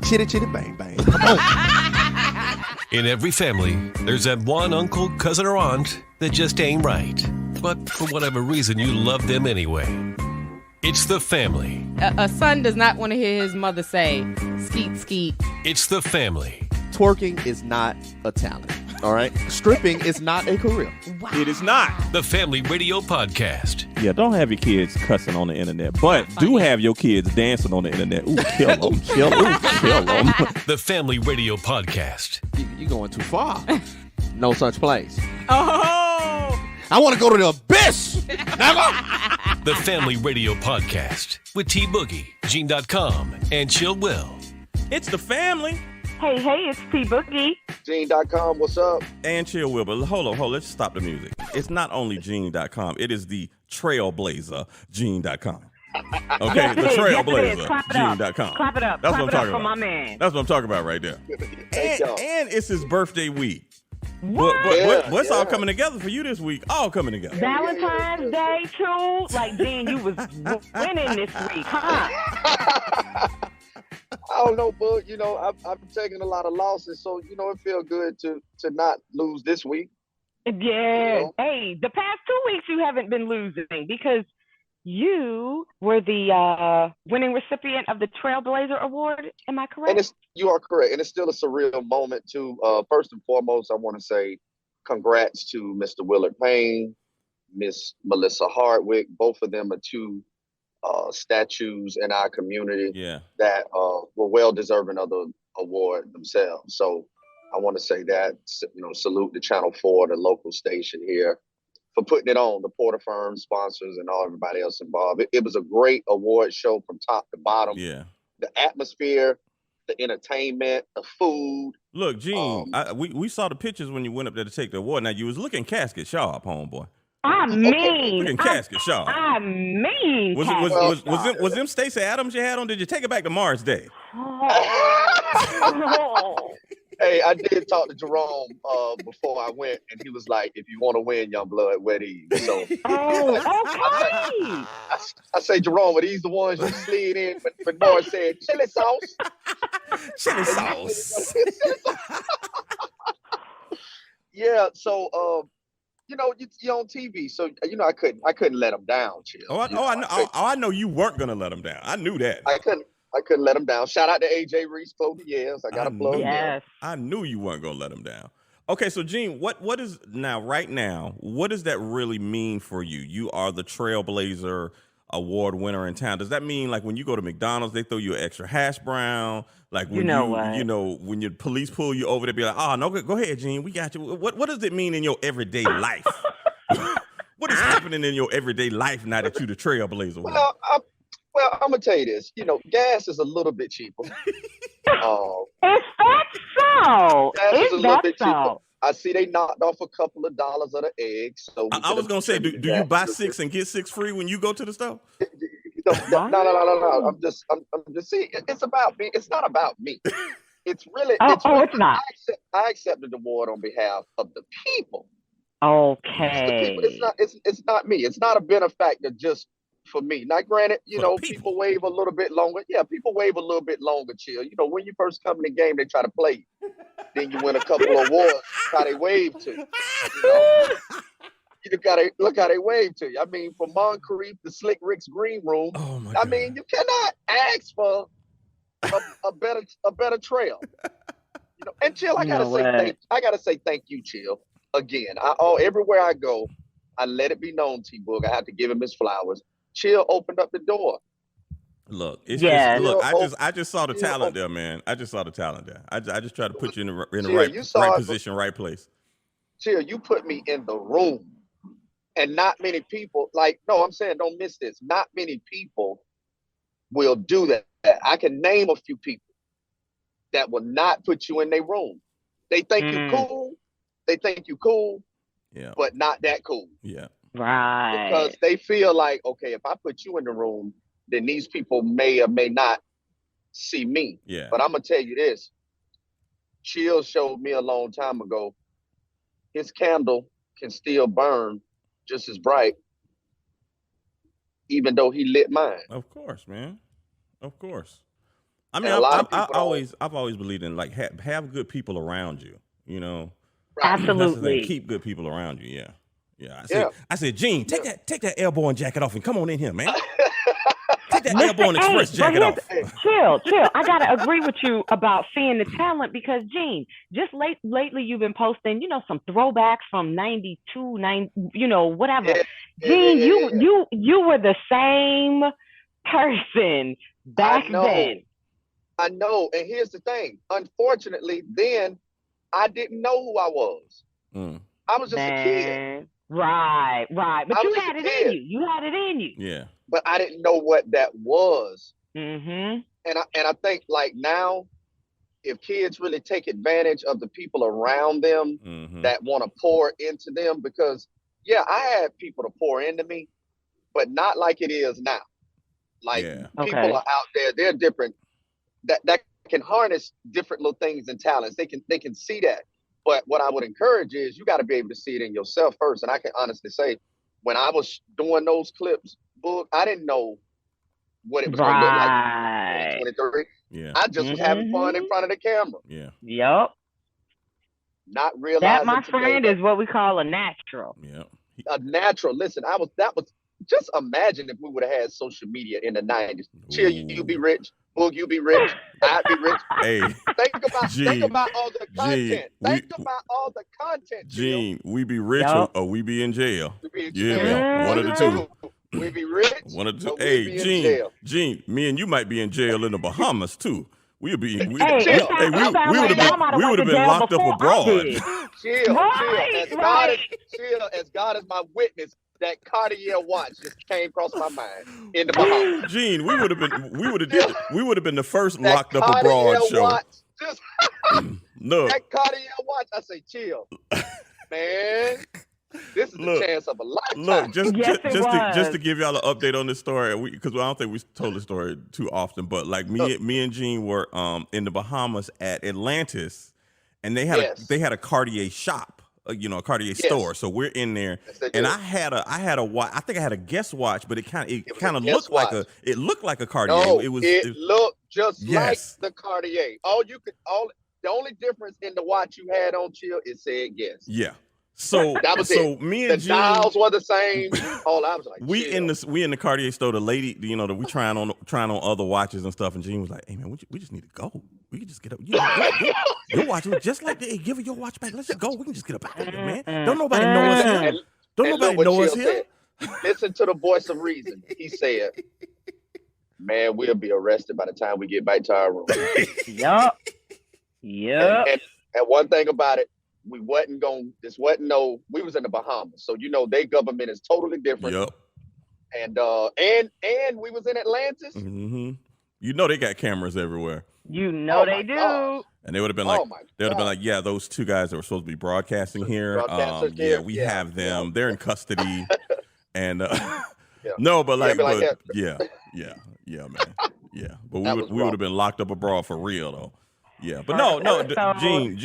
Chitty chitty bang bang. Come on. In every family, there's that one uncle, cousin, or aunt that just ain't right. But for whatever reason, you love them anyway. It's the family. A son does not want to hear his mother say, skeet, skeet. It's the family. Twerking is not a talent. All right? Stripping is not a career. Wow. It is not. The Family Radio Podcast. Yeah, don't have your kids cussing on the internet, but do have your kids dancing on the internet. Ooh, kill them, kill them, kill them. The Family Radio Podcast. You're going too far. No such place. Oh! I want to go to the abyss. Never. The Family Radio Podcast with T-Boogie, Gene.com, and Chill Will. It's the family. Hey, it's T-Boogie. Gene.com, what's up? And Chill Will, but hold on, let's stop the music. It's not only Gene.com, it is the trailblazer, Gene.com. Okay, Yes, the it is. trailblazer, Yes, Clap it up. Gene.com. Clap it up. That's Clap what it I'm up talking for about. my man. That's what I'm talking about right there. Thank y'all. And it's his birthday week. What? What's all coming together for you this week? All coming together. Valentine's Day, too? Like, Gene, you was winning this week, huh? I don't know, but I've taken a lot of losses, so it feels good to not lose this week. Yeah. You know? Hey, the past 2 weeks you haven't been losing because you were the winning recipient of the Trailblazer Award. Am I correct? And you are correct, and it's still a surreal moment too. First and foremost, I want to say congrats to Mr. Willard Payne, Miss Melissa Hardwick. Both of them are two statues in our community that were well deserving of the award themselves. So I want to say that, salute to Channel 4, the local station here, for putting it on, the Porter Firm sponsors and everybody else involved. It was a great award show from top to bottom. Yeah. The atmosphere, the entertainment, the food. Look, Gene, we saw the pictures when you went up there to take the award. Now, you was looking casket sharp, homeboy. I mean, looking casket sharp. I mean, Was them Stacey Adams you had on? Did you take it back to Mars Day? Hey, I did talk to Jerome before I went, and he was like, "If you want to win, young blood, wear these." So, okay. I say, Jerome, are these the ones you slid in? But Morris said, chili sauce. Chili sauce. Yeah. So, you're on TV, so I couldn't let them down, Chill. I know you weren't gonna let them down. I knew that. I couldn't let them down. Shout out to AJ Reese, Clothiers. I got to plug him. I knew you weren't gonna let them down. Okay, so Gene, what is right now? What does that really mean for you? You are the Trailblazer Award winner in town. Does that mean like when you go to McDonald's, they throw you an extra hash brown? Like when when your police pull you over, they be like, "Oh no, go ahead, Gene, we got you." What does it mean in your everyday life? What is happening in your everyday life now that you're the Trailblazer? Well, I'm gonna tell you this. Gas is a little bit cheaper. Is that so? Gas is a little bit so? cheaper. I see they knocked off a couple of dollars of the eggs. So I was gonna say, do you buy 6 and get 6 free when you go to the store? No. I'm just see. It's about me. It's not about me. It's really. It's not. I accepted the award on behalf of the people. Okay. It's not me. It's not a benefactor just for me. Now, granted, people wave a little bit longer. Yeah, people wave a little bit longer, Chill. When you first come in the game, they try to play you. Then you win a couple of awards. How they wave to you. You gotta look how they wave to you. I mean, from Moncrief to Slick Rick's green room. Oh my I God. mean, you cannot ask for a better trail. And Chill, I gotta say thank you, Chill. Again, everywhere I go, I let it be known, T-Boog. I have to give him his flowers. Chill opened up the door. Look, I just saw the talent there, man. I just saw the talent there. I just tried to put you in the right position, right place. Chill, you put me in the room. And not many people, I'm saying don't miss this. Not many people will do that. I can name a few people that will not put you in their room. They think you cool. They think you cool. Yeah. But not that cool. Yeah. Right. Because they feel like, okay, if I put you in the room, then these people may or may not see me. Yeah. But I'm going to tell you this. Chill showed me a long time ago his candle can still burn just as bright, even though he lit mine. Of course, man. Of course. I mean, And a lot of I've people always believed in like have good people around you. You know, Right. that's the thing. Absolutely. Keep good people around you. Yeah, yeah. Yeah. I said, Gene, take that airborne jacket off and come on in here, man. Take that airborne Listen, express but jacket off. Chill. I gotta agree with you about seeing the talent because Gene, just lately you've been posting, some throwbacks from '92, whatever. Yeah, Gene, yeah. you were the same person back know. then. I know. And here's the thing. Unfortunately, then I didn't know who I was. Mm, I was just a kid. Man. Right. But I you was just had a it kid. in you. You had it in you. yeah. But I didn't know what that was. Mm-hmm. And I think like now, if kids really take advantage of the people around them Mm-hmm. that want to pour into them, because I had people to pour into me, but not like it is now. Like Yeah. people Okay. are out there, they're different. That can harness different little things and talents. They can see that. But what I would encourage is you got to be able to see it in yourself first. And I can honestly say, when I was doing those clips, Boog, I didn't know what it was going to look like Right. in 2023. Yeah. I just was having fun in front of the camera, Yeah. Yup. not realizing That, my today friend, that is what we call a natural. Yeah. a natural. Listen, that was just imagine if we would have had social media in the 90s. Chill, you be rich. Boog, you be rich. I'd be rich. Hey, Think about all the Gene, content. Think about all the content. Chill. Gene, we be rich Yup. or we be in jail. We be in Yeah, jail. man. One of the two. We be rich. One of the two. or we Hey, be in Gene, jail. Gene, me and you might be in jail in the Bahamas too. We'll be. Hey, we it sounds would like y'all might have we went would have to been jail locked up before I abroad. did. Chill. Right, As God is my witness, that Cartier watch just came across my mind in the Bahamas. Gene, we would have been the first That locked up Cartier abroad show. watch, just Look, that Cartier watch. I say, chill, man. This is the chance of a lifetime. look, Yes, it was. just to give y'all an update on this story, because I don't think we told the story too often, but like me and Gene were in the Bahamas at Atlantis, and they had a Cartier shop. A Cartier store. So we're in there, Yes, they and do. I had a watch. I think I had a guest watch, but it kind was a of guest looked like watch. it looked like a Cartier. No, it looked just Yes. like the Cartier. The only difference in the watch you had on, Chill, it said yes. yeah. So That was so it. me The and Gene, dials were the same. All I was like, we chill. in the Cartier store. The lady, that we trying on other watches and stuff. And Gene was like, "Hey man, we just need to go. We can just get up. Your watch was just like that. Hey, give her your watch back. Let's just go. We can just get up out of here, man. Don't nobody know us here. And Don't look nobody what know us Chill here." said. Listen to the voice of reason. He said, "Man, we'll be arrested by the time we get back to our room." Yup. And one thing about it, we was in the Bahamas. So their government is totally different. Yep. And we was in Atlantis. Mm-hmm. They got cameras everywhere. Oh they my do. gosh. And they would have been Oh like, my yeah, those two guys that were supposed to be broadcasting here. Broadcasters here? We Yeah. have them. Yeah. They're in custody. And Yeah. no, but Yeah, like, but yeah, man, yeah. But That we was would rough. have been locked up abroad for real though. Yeah, but Right. no, So- Gene,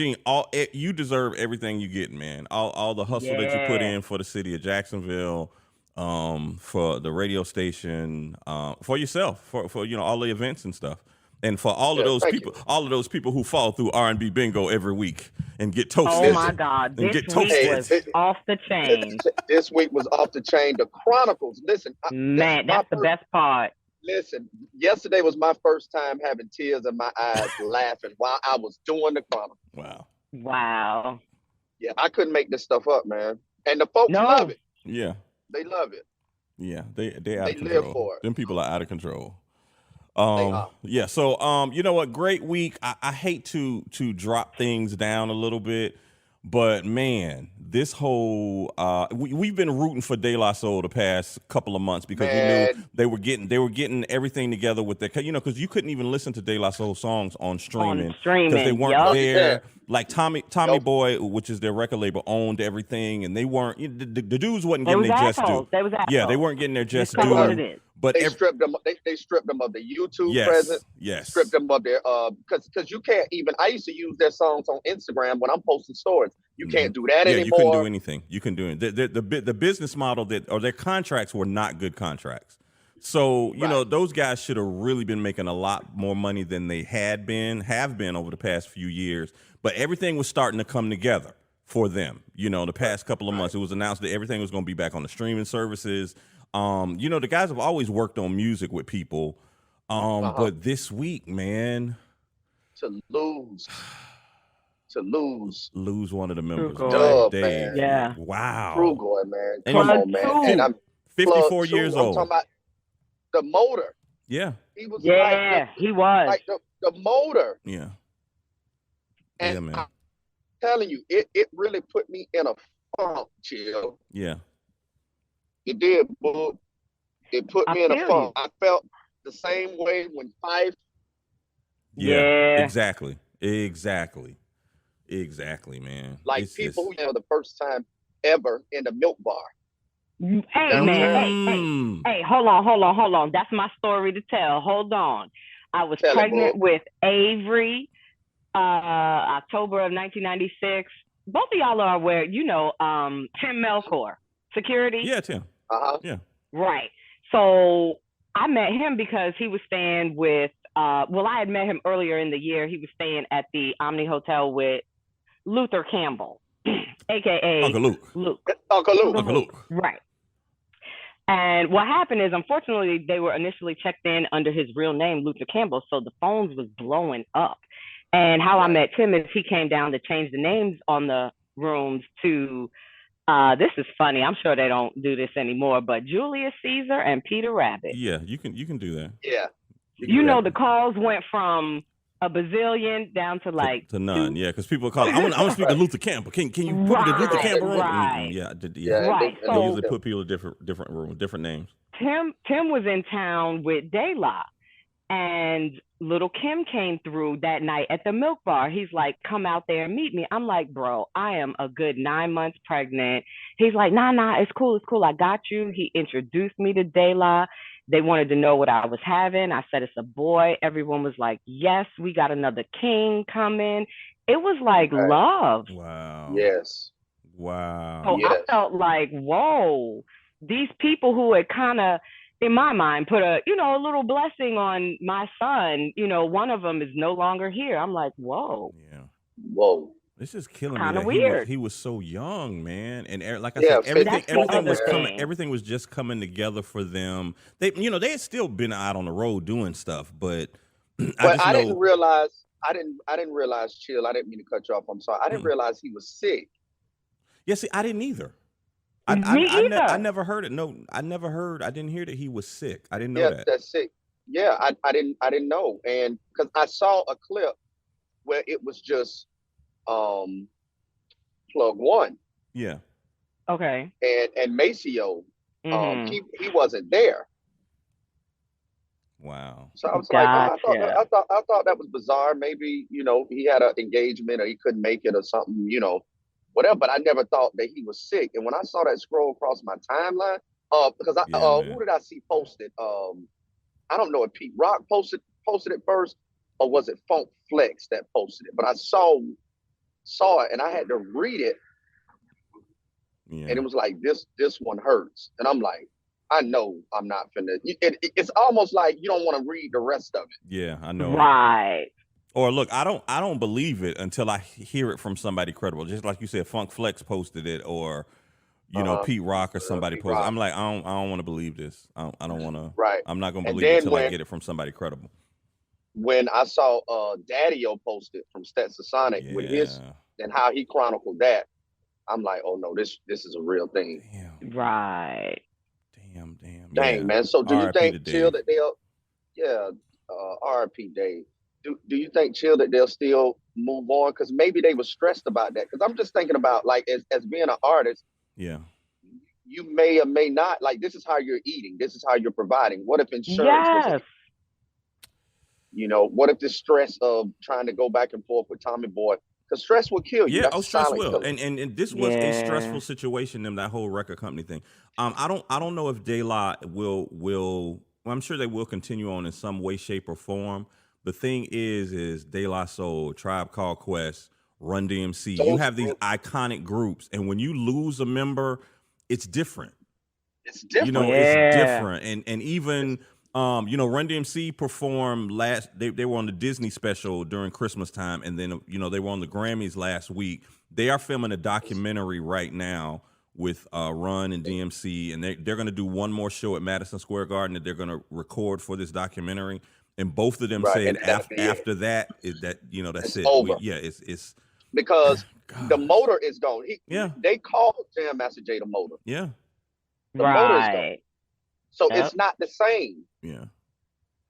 you deserve everything you get, man. All the hustle that you put in for the city of Jacksonville, for the radio station, for yourself, for all the events and stuff. And for all of those people who fall through R&B bingo every week and get toasted. Oh my God. And This get week toasted. was off the chain. This week was off the chain. The Chronicles. Listen, Man, that's the best part. Listen, yesterday was my first time having tears in my eyes laughing while I was doing the Chronicles. Wow. Wow. Yeah, I couldn't make this stuff up, man. And the folks No. love it. Yeah. They love it. Yeah. They out of They live control. for it. Them people are out of control. are. Yeah. So, you know what? Great week. I hate to drop things down a little bit, but man, this whole we've been rooting for De La Soul the past couple of months because we knew they were getting everything together with their, because you couldn't even listen to De La Soul songs on streaming because they weren't yup. there. Yeah. Like Tommy Boy, which is their record label, owned everything, and they weren't. The dudes wasn't getting their just due. They was assholes. Yeah, they weren't getting their just That's what it due is. But They stripped them. They stripped them of the YouTube presence. Yes. Stripped them of their because you can't even. I used to use their songs on Instagram when I'm posting stories. You can't do that anymore. You couldn't do anything. You couldn't do it. The business model or their contracts were not good contracts. So you know those guys should have really been making a lot more money than they have been over the past few years. But everything was starting to come together for them. You know, the past couple of months, it was announced that everything was going to be back on the streaming services. You know, the guys have always worked on music with people. But this week, man, to lose one of the members. Dove, Dave. man. Yeah. Wow. Trugoy, man. And Come on, man. And I'm 54 years I'm old. talking about the motor. Yeah. He was he was. like the motor. Yeah. And yeah, man. I'm telling you, it really put me in a funk, Chill. Yeah. It did, boo. It put me in a funk. You. I felt the same way when Fife. Yeah. Exactly, man. Like it's people just... who the first time ever in the milk bar. Hey, man. Hey, hold on. That's my story to tell. Hold on. I was pregnant with Avery, October of 1996. Both of y'all are aware, you know, Tim Melkor, security. Yeah, Tim. Yeah. Right. So I met him because he was staying with, I had met him earlier in the year. He was staying at the Omni Hotel with Luther Campbell, a.k.a. Uncle Luke. Uncle Luke. Right. And what happened is, unfortunately, they were initially checked in under his real name, Luther Campbell, so the phones was blowing up. And how I met Tim is he came down to change the names on the rooms to, this is funny, I'm sure they don't do this anymore, but Julius Caesar and Peter Rabbit. Yeah, you can do that. Yeah. You know, the calls went from a bazillion down to like to none. Yeah, because people call. I want to speak to Luther Campbell. Can you put me to Luther Campbell room? Right. Yeah. Right. They usually put people in different rooms, different names. Tim was in town with De La, and little Kim came through that night at the milk bar. He's like, come out there and meet me. I'm like, bro, I am a good 9 months pregnant. He's like, nah, it's cool. I got you. He introduced me to De La. They wanted to know what I was having. I said, it's a boy. Everyone was like, yes, we got another king coming. It was like love. Wow. Yes. Wow. So I felt like, whoa, these people who had kind of, in my mind, put a little blessing on my son, one of them is no longer here. I'm like, whoa. Yeah. Whoa. This is killing me. Kind of weird. He was so young, man, and like I said, everything was just coming together for them. They had still been out on the road doing stuff, but I didn't realize. I didn't realize. Chill. I didn't mean to cut you off. I'm sorry. I didn't realize he was sick. Yeah, see, I didn't either. I never heard it. No, I never heard. I didn't hear that he was sick. I didn't know that. That's sick. Yeah, I didn't know, and because I saw a clip where it was just. Plug One. Yeah. Okay. And Maceo, he wasn't there. Wow. So I was like, I thought that was bizarre. Maybe he had an engagement or he couldn't make it or something. Whatever. But I never thought that he was sick. And when I saw that scroll across my timeline, because who did I see posted? I don't know if Pete Rock posted it first, or was it Funk Flex that posted it? But I saw it and I had to read it, and it was like this one hurts, and I'm like, I know I'm not finna. It's almost like you don't want to read the rest of it. Yeah, I know. Right. Or look, I don't believe it until I hear it from somebody credible. Just like you said, Funk Flex posted it, or Pete Rock or somebody posted. I'm like, I don't want to believe this. I don't want to. Right. I'm not gonna believe it until I get it from somebody credible. When I saw Daddy-O posted from Stetson Sonic with his and how he chronicled that, I'm like, oh no, this is a real thing. Damn. Right. Dang, man. So do you think Chill that they'll RIP Dave. Do you think Chill that they'll still move on? Because maybe they were stressed about that. Because I'm just thinking about like as being an artist, you may or may not, like, this is how you're eating, this is how you're providing. What if insurance was what if the stress of trying to go back and forth with Tommy Boy, because stress will kill you. Yeah, stress will. And this was a stressful situation, that whole record company thing. I don't know if De La will Well, I'm sure they will continue on in some way, shape, or form. The thing is De La Soul, Tribe Called Quest, Run DMC. You have these iconic groups, and when you lose a member, it's different. It's different. You know, it's different. And even you know, Run DMC performed they were on the Disney special during Christmas time, and then you know, they were on the Grammys last week. They are filming a documentary right now with Run and DMC, and they're going to do one more show at Madison Square Garden that they're going to record for this documentary. And both of them said after that, you know, that's it. Over. It's because the motor is gone. They called Jam Master Jay the motor. Yeah. The motor is gone. So it's not the same. Yeah.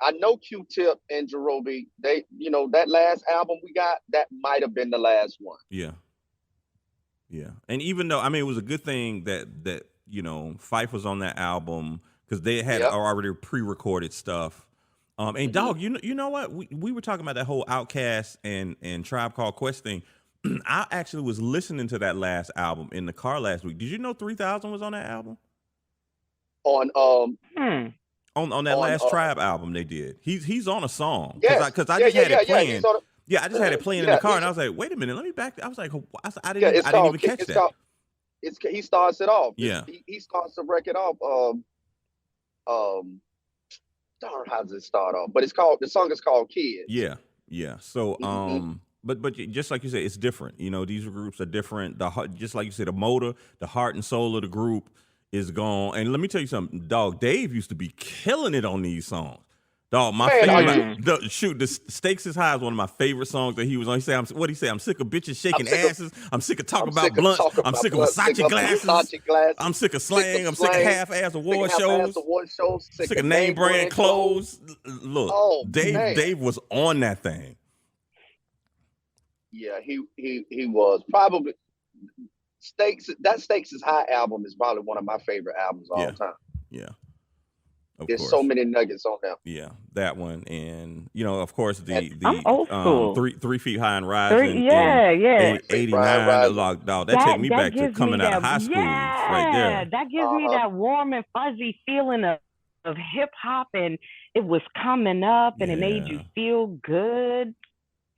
I know Q-Tip and Jerobi, they, you know, that last album we got, that might have been the last one. Yeah. Yeah. And even though, I mean, it was a good thing that you know, Phife was on that album because they had already pre-recorded stuff. And dog, you know what? We were talking about that whole Outkast and Tribe Called Quest thing. I actually was listening to that last album in the car last week. Did you know 3000 was on that album? On that last Tribe album they did. He's on a song. Yes. Because I just had it playing. I just had it playing in the car, and I was like, wait a minute, let me back. I was like, I didn't even catch that. He starts it off. Yeah. He starts the record off. How does it start off? But the song is called Kids. Yeah. Yeah. So, but just like you said, it's different. You know, these groups are different. Just like you said, the motor, the heart and soul of the group is gone. And let me tell you something, dog. Dave used to be killing it on these songs. Dog, my favorite. The Stakes is High is one of my favorite songs that he was on. He said, "What he say? I'm sick of bitches shaking asses. I'm sick of talking about blunts. I'm sick of Versace glasses. I'm sick of slang. I'm sick of half-ass award shows. Sick of name brand clothes." Look, Dave was on that thing. Yeah, he was probably Stakes. That Stakes is High album is probably one of my favorite albums of all time. Yeah. There's so many nuggets on there. Yeah, that one, and you know, of course, the I'm old school. 3 Feet High and Rising. 89. Dog, that take me back to coming out of high school, right there. That gives me that warm and fuzzy feeling of hip hop, and it was coming up, and it made you feel good.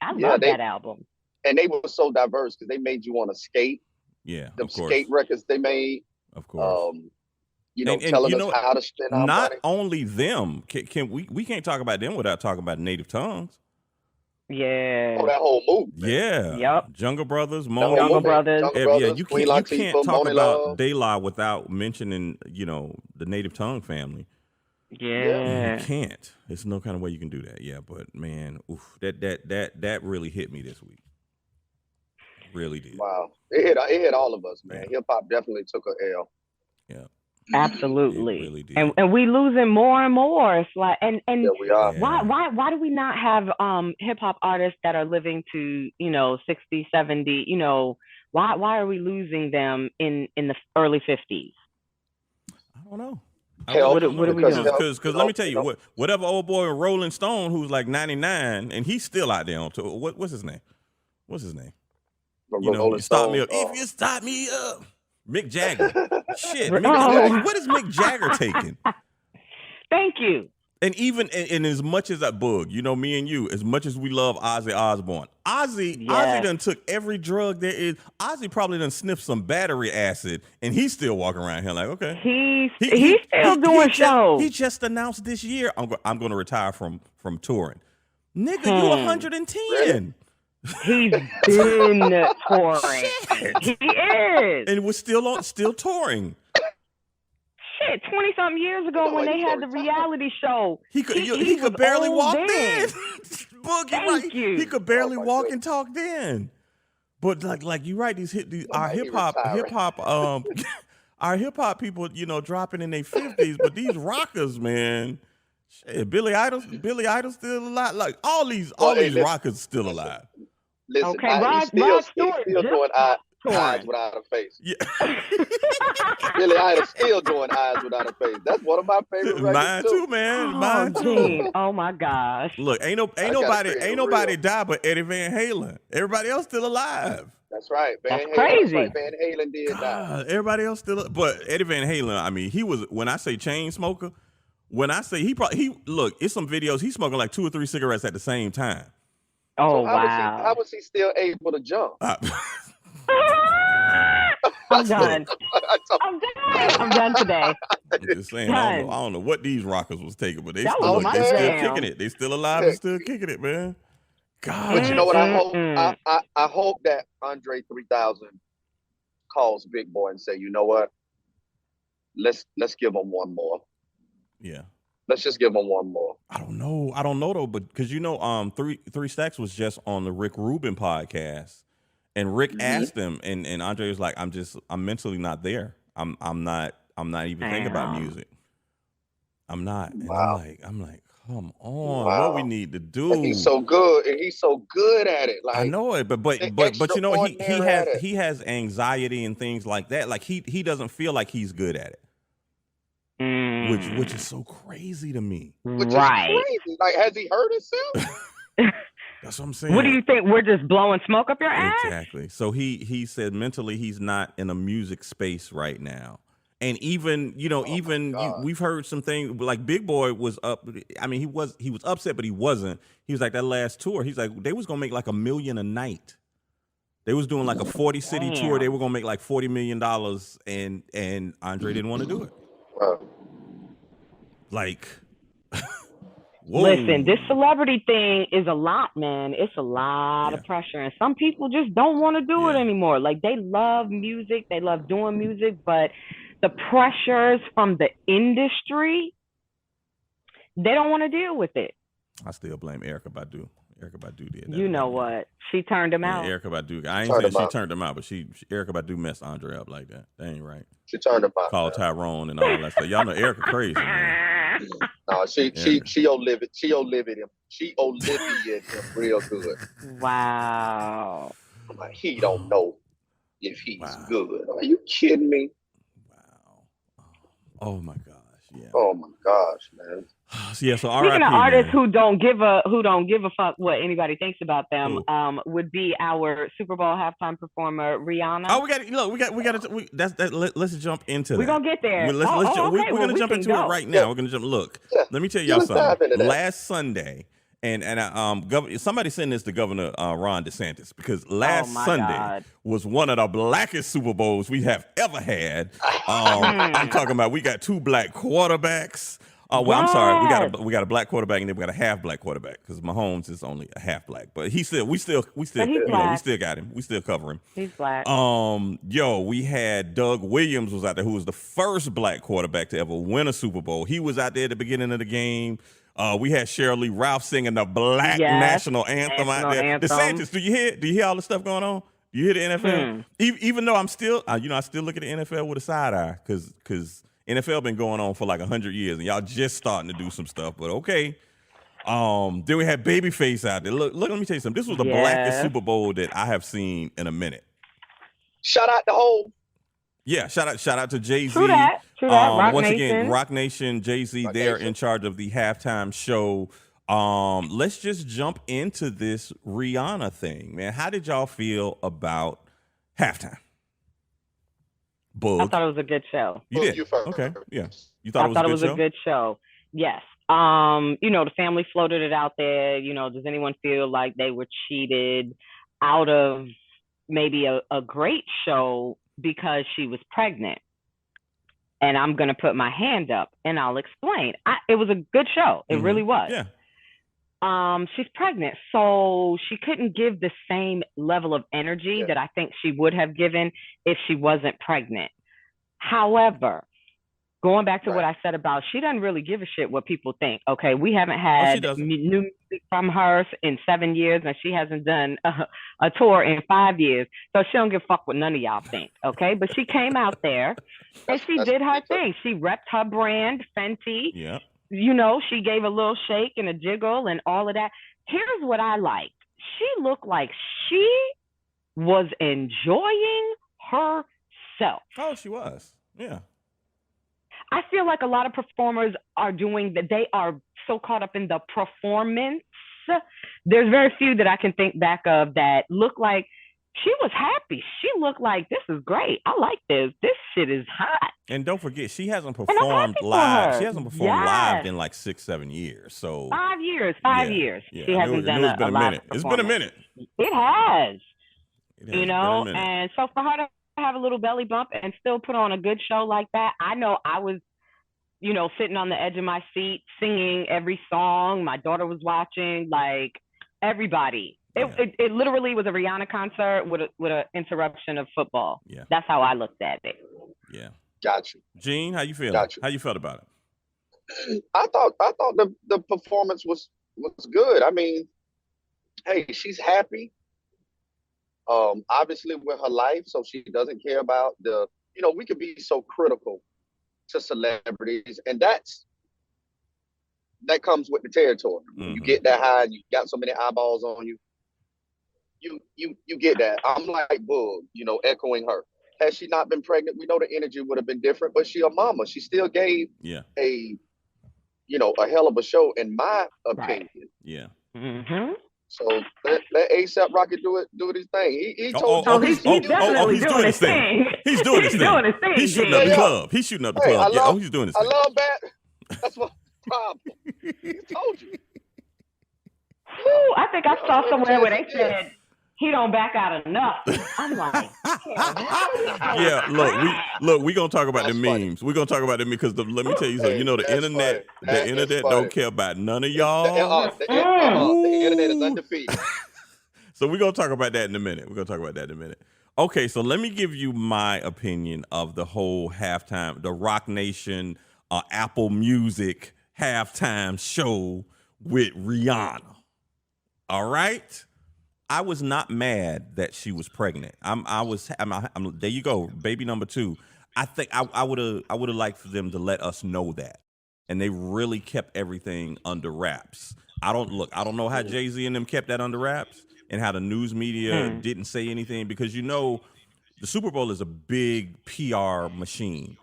I love that album. And they were so diverse because they made you want to skate. Yeah, the skate records they made. Of course. You know, telling us how to spend our money. Not only them, we can't talk about them without talking about Native Tongues. Yeah. Oh, that whole movement. Yeah. Yep. Jungle Brothers, Jungle Brothers. Yeah, you can't talk about De La without mentioning, you know, the Native Tongue family. Yeah. You can't. There's no kind of way you can do that. Yeah, but man, that really hit me this week. Really did. Wow. It hit all of us, man. Hip hop definitely took a L. Yeah. Absolutely. It really did. And we losing more and more. It's like and we are. Why do we not have hip hop artists that are living to, you know, 60, 70, you know, why are we losing them in the early 50s? I don't know. What are we doing? Because let me tell you, whatever old boy Rolling Stone who's like 99 and he's still out there on tour. What's his name? You know, you start me up. If you start me up. Mick Jagger. Shit. What is Mick Jagger taking? Thank you. And even in as much as that bug, you know, me and you, as much as we love Ozzy Osbourne, Ozzy done took every drug there is. Ozzy probably done sniffed some battery acid, and he's still walking around here like, okay. He's still doing shows. He just announced this year, I'm going to retire from touring. Nigga, you 110. Really? He's been touring. He is. And was still touring. Shit, 20-something years ago when they had the reality show. He could barely walk then. Boogie, Thank you. He could barely walk and talk then. But like you're right, our hip hop people, you know, dropping in their 50s, but these rockers, man. Shit, Billy Idol's still alive. Like all these rockers still alive. Listen, okay, he's still doing eyes without a face. Yeah. Billy Idol still doing eyes without a face. That's one of my favorite records. Mine too, man. Mine too. Oh my gosh. Look, ain't nobody died but Eddie Van Halen. Everybody else still alive. That's right. That's crazy. Van Halen did die. Everybody else still, but Eddie Van Halen. I mean, he was. When I say chain smoker, When I say he look, it's some videos. He's smoking like 2 or 3 cigarettes at the same time. Oh, So wow. how was he still able to jump? I'm done. I'm done today. I'm just saying, I don't know what these rockers was taking, but they That still, was my they still jam. kicking it. They still alive and still kicking it, man. God. But you know what I hope? I hope that Andre 3000 calls Big Boy and say, you know what? Let's give him one more. Yeah. Let's just give him one more. I don't know though, but because Three Stacks was just on the Rick Rubin podcast, and Rick asked him, and Andre was like, I'm mentally not there. I'm not even thinking about music. I'm not. And Wow. I'm like, come on, what we need to do. And he's so good, and he's so good at it. Like, I know it, but you know, he has anxiety and things like that. Like he doesn't feel like he's good at it. Which is so crazy to me. Which is crazy. Like, has he hurt himself? That's what I'm saying. What do you think? We're just blowing smoke up your ass? Exactly. So he said mentally he's not in a music space right now. And even we've heard some things like Big Boy was up. I mean, he was upset, but he wasn't. He was like, that last tour, he's like, they was gonna make like $1 million a night. They was doing like a 40 city tour. They were gonna make like $40 million, and Andre didn't want to do it. Like, whoa. Listen, this celebrity thing is a lot, man. It's a lot of pressure, and some people just don't want to do it anymore. Like, they love music, they love doing music, but the pressures from the industry, they don't want to deal with it. I still blame Erykah Badu. Erykah Badu did that. You know what? She turned him out. Erykah Badu. I ain't saying she turned him out, but Erykah Badu messed Andre up like that. That ain't right. She turned him out. Called Tyrone and all that stuff. Y'all know Erykah crazy, man. No, she Olivia him real good. Wow. I'm like, he don't know if he's good. Are you kidding me? Wow. Oh my gosh. Yeah. Oh my gosh, man. Yeah, so speaking of artists who don't give a fuck what anybody thinks about them, would be our Super Bowl halftime performer Rihanna. Oh, let's jump into that. We're gonna get there. We're gonna jump into it right now. We're gonna jump. Look, let me tell y'all something. Last Sunday, and somebody sent this to Governor Ron DeSantis, because last Sunday was one of the blackest Super Bowls we have ever had. I'm talking about, we got 2 black quarterbacks. I'm sorry. We got a black quarterback, and then we got a half black quarterback, because Mahomes is only a half black, but we still we still got him. We still cover him. He's black. We had Doug Williams was out there, who was the first black quarterback to ever win a Super Bowl. He was out there at the beginning of the game. We had Sheryl Lee Ralph singing the black national anthem out there. DeSantis, do you hear all the stuff going on? Do you hear the NFL? Even though I'm still, I still look at the NFL with a side eye, because NFL been going on for like 100 years, and y'all just starting to do some stuff. But okay. Then we had Babyface out there. Look, let me tell you something. This was the blackest Super Bowl that I have seen in a minute. Shout out to Hov. Yeah, shout out to Jay-Z. True that. Rocnation. Once again, Rocnation, Jay-Z, they're in charge of the halftime show. Let's just jump into this Rihanna thing, man. How did y'all feel about halftime? Boog. I thought it was a good show. You did? Okay, yeah. You thought it was a good show? Yes. The family floated it out there. Does anyone feel like they were cheated out of maybe a great show because she was pregnant? And I'm going to put my hand up and I'll explain. It was a good show. It really was. Yeah. She's pregnant, so she couldn't give the same level of energy that I think she would have given if she wasn't pregnant. However, going back to what I said about, she doesn't really give a shit what people think. Okay, we haven't had new music from her in 7 years, and she hasn't done a tour in 5 years, so she don't give a fuck what none of y'all think. Okay, but she came out there and she did her thing. She repped her brand, Fenty. Yeah. She gave a little shake and a jiggle and all of that. Here's what I liked. She looked like she was enjoying herself. Oh, she was. Yeah. I feel like a lot of performers are doing that. They are so caught up in the performance. There's very few that I can think back of that look like she was happy. She looked like, this is great. I like this. This shit is hot. And don't forget, she hasn't And I'm performed happy for live. her. She hasn't performed live Yes. in like 6-7 years. So 5 years. yeah, Years. yeah. She I hasn't knew done it's been a a live minute. It's been a performance. minute. It has. It has been a minute. And so for her to have a little belly bump and still put on a good show like that, I know I was, sitting on the edge of my seat singing every song. My daughter was watching, like everybody. It literally was a Rihanna concert with an interruption of football. Yeah. That's how I looked at it. Yeah. Got you. Gene, how you feeling? Got you. How you felt about it? I thought the performance was good. I mean, hey, she's happy. Obviously with her life, so she doesn't care about we could be so critical to celebrities, and that comes with the territory. When you get that high and you got so many eyeballs on you, you get that. I'm like Boog, echoing her. Had she not been pregnant, we know the energy would have been different, but she a mama. She still gave a hell of a show, in my opinion. Right. Yeah. Mm-hmm. So let A$AP Rocky do his thing. He told you. He's definitely doing his thing. He's doing his thing. He's shooting up the club. He's shooting up the club. He's doing his thing. I love that. That's my problem. He told you. Ooh, I think I saw somewhere where they said he don't back out enough. I'm like, look, we gonna talk about the memes. We're gonna talk about them because let me tell you something. The internet, don't care about none of y'all. The internet is undefeated. So we're gonna talk about that in a minute. Okay, so let me give you my opinion of the whole halftime, the Rocnation, Apple Music halftime show with Rihanna. All right. I was not mad that she was pregnant. I'm there you go, baby number 2. I think I would have liked for them to let us know that. And they really kept everything under wraps. I don't know how Jay-Z and them kept that under wraps and how the news media didn't say anything, because the Super Bowl is a big PR machine.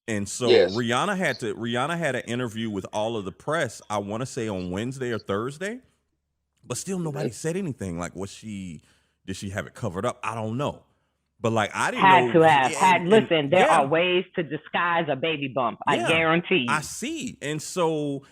And so Rihanna had an interview with all of the press, I want to say on Wednesday or Thursday. But still, nobody said anything. Like, did she have it covered up? I don't know. But like, I didn't know. Listen, there are ways to disguise a baby bump. I guarantee you. I see. And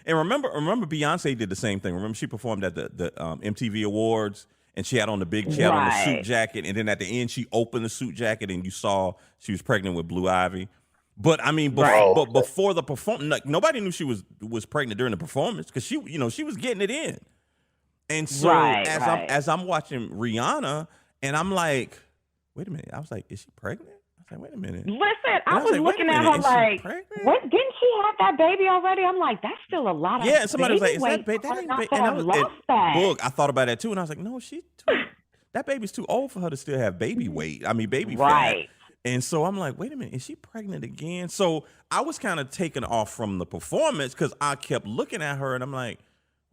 remember Beyonce did the same thing. Remember she performed at the MTV Awards, and she had on the big on the suit jacket, and then at the end she opened the suit jacket, and you saw she was pregnant with Blue Ivy. But I mean, but before the performance, like, nobody knew she was pregnant during the performance, because she was getting it in. And so as I'm watching Rihanna, and I'm like, wait a minute. I was like, is she pregnant? I was like, wait a minute. Listen, I was looking at her like, what? Didn't she have that baby already? I'm like, that's still a lot of and somebody was like, is that baby? That ain't baby. And I thought about that too, and I was like, no, that baby's too old for her to still have baby weight. I mean, baby fat. And so I'm like, wait a minute, is she pregnant again? So I was kind of taken off from the performance because I kept looking at her, and I'm like,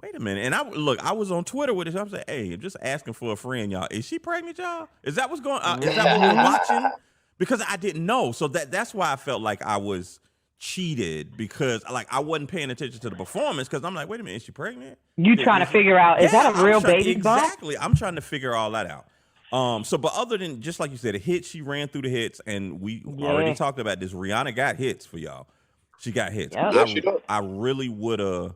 wait a minute. And I was on Twitter with it. I'm saying, hey, I'm just asking for a friend, y'all. Is she pregnant, y'all? Is that what's going on? Is that what we're watching? Because I didn't know. So that's why I felt like I was cheated, because like I wasn't paying attention to the performance, because I'm like, wait a minute, is she pregnant? You trying to figure out, is that a real baby bump? Exactly. I'm trying to figure all that out. But other than, just like you said, a hit, she ran through the hits, and we already talked about this. Rihanna got hits for y'all. She got hits. I really would have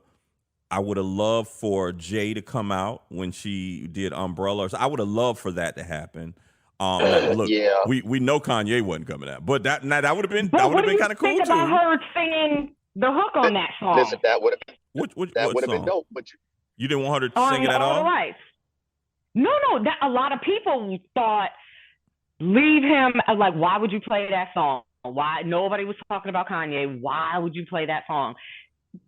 loved for Jay to come out when she did Umbrella. I would have loved for that to happen. We know Kanye wasn't coming out, but that would have been kind of cool too. Think about her singing the hook on that song. Listen, that would have been dope. But you didn't want her to sing it at all? Right. No. That a lot of people thought, leave him. Like, why would you play that song? Why nobody was talking about Kanye? Why would you play that song?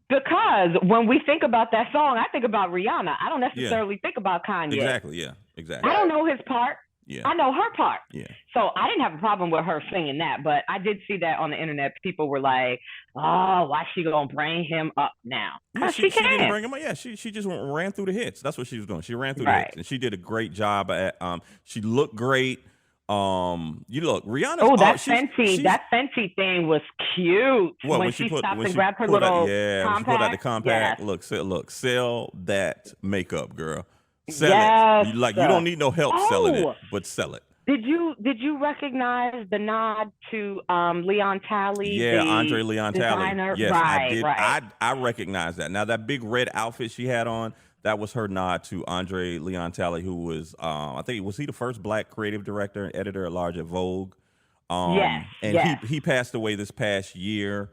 Because when we think about that song, I think about Rihanna. I don't necessarily think about Kanye. Exactly, yeah, exactly. I don't know his part. Yeah. I know her part. Yeah. So I didn't have a problem with her singing that, but I did see that on the internet. People were like, oh, why she gonna bring him up now? Because she can. She didn't bring him up. Yeah, she just ran through the hits. That's what she was doing. She ran through the hits, and she did a great job at she looked great. Rihanna. Oh, that Fenty thing was cute. When she stopped and grabbed her little compact. When she pulled out the compact. Yes. Look, sell that makeup, girl. Sell it. You don't need no help selling it, but sell it. Did you recognize the nod to Leon Talley, Yeah, the Andre Leon Talley. designer? Yes, I did. Right. I recognize that. Now that big red outfit she had on, that was her nod to Andre Leon Talley, who was I think was he the first black creative director and editor at large at Vogue. And Yes. he passed away this past year.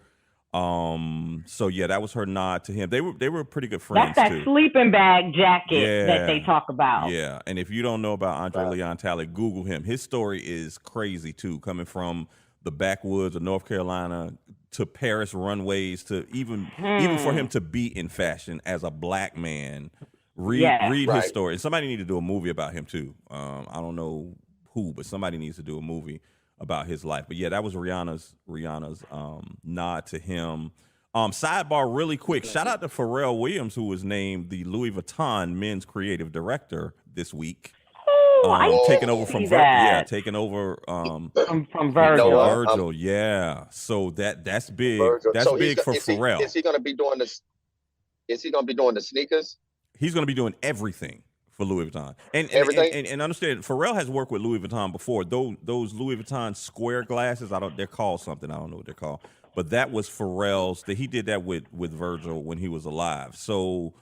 So yeah, that was her nod to him. They were pretty good friends That's that too. sleeping bag jacket that they talk about. Yeah, and if you don't know about Andre Leon Talley, Google him. His story is crazy too, coming from the backwoods of North Carolina to Paris runways to even for him to be in fashion as a black man. Read his story. And somebody need to do a movie about him too. I don't know who, but somebody needs to do a movie about his life. But yeah, that was Rihanna's nod to him. Sidebar really quick. Shout out to Pharrell Williams, who was named the Louis Vuitton men's creative director this week. Taking over from taking over from Virgil. Virgil, yeah. So that's big. Virgil. That's big for Pharrell. Is he going to be doing this? Is he going to be doing the sneakers? He's going to be doing everything for Louis Vuitton. And understand, Pharrell has worked with Louis Vuitton before. Those Louis Vuitton square glasses, they're called something. I don't know what they're called. But that was Pharrell's. He did that with Virgil when he was alive. So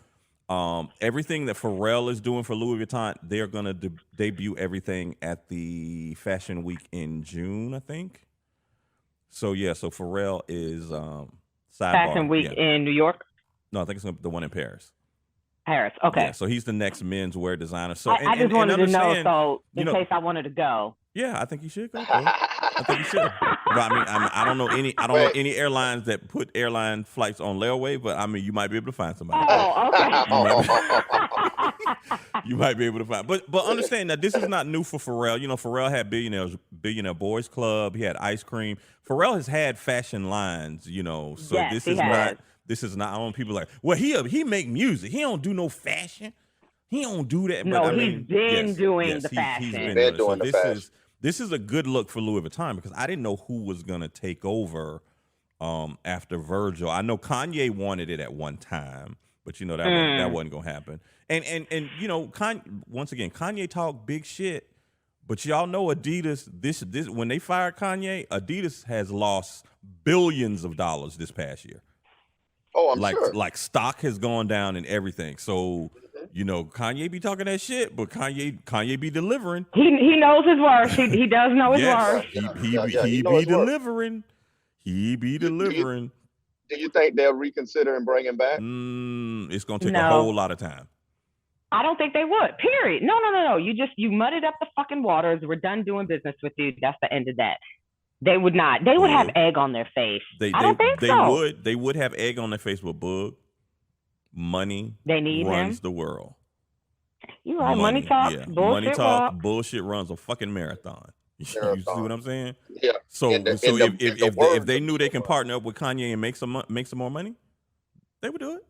everything that Pharrell is doing for Louis Vuitton, they're going to debut everything at the Fashion Week in June, I think. So yeah, so Pharrell is sidebar. Fashion Week in New York? No, I think it's the one in Paris. Paris. Okay. Yeah, so he's the next menswear designer. So I just wanted to know, so in case I wanted to go. Yeah, I think you should go. I think you should. But I don't know any airlines that put airline flights on layaway, but I mean, you might be able to find somebody. Oh, okay. You might be able to find. But understand that this is not new for Pharrell. You know, Pharrell had Billionaire Boys Club. He had ice cream. Pharrell has had fashion lines. You know, so yes, this is not. This is not. I don't want people like, well, he make music. He don't do no fashion. He don't do that. No, but, he's been doing the fashion. He's been doing the fashion. This is a good look for Louis Vuitton because I didn't know who was gonna take over after Virgil. I know Kanye wanted it at one time, but you know that wasn't gonna happen. And you know, once again, Kanye talked big shit, but y'all know Adidas. This when they fired Kanye, Adidas has lost billions of dollars this past year. Oh, I'm sure. Like stock has gone down and everything. So, you know, Kanye be talking that shit, but Kanye be delivering. He knows his worth. He does know his worth. He be delivering. He be delivering. Do you think they'll reconsider and bring him back? It's gonna take a whole lot of time. I don't think they would. Period. No. You muddied up the fucking waters. We're done doing business with you. That's the end of that. They would not. They would have egg on their face. I don't think so. They would have egg on their face with Boog. Money runs the world. You're right. Money talk. Yeah. Bullshit runs a fucking marathon. You see what I'm saying? Yeah. So if they knew they can partner up with Kanye and make some more money, they would do it.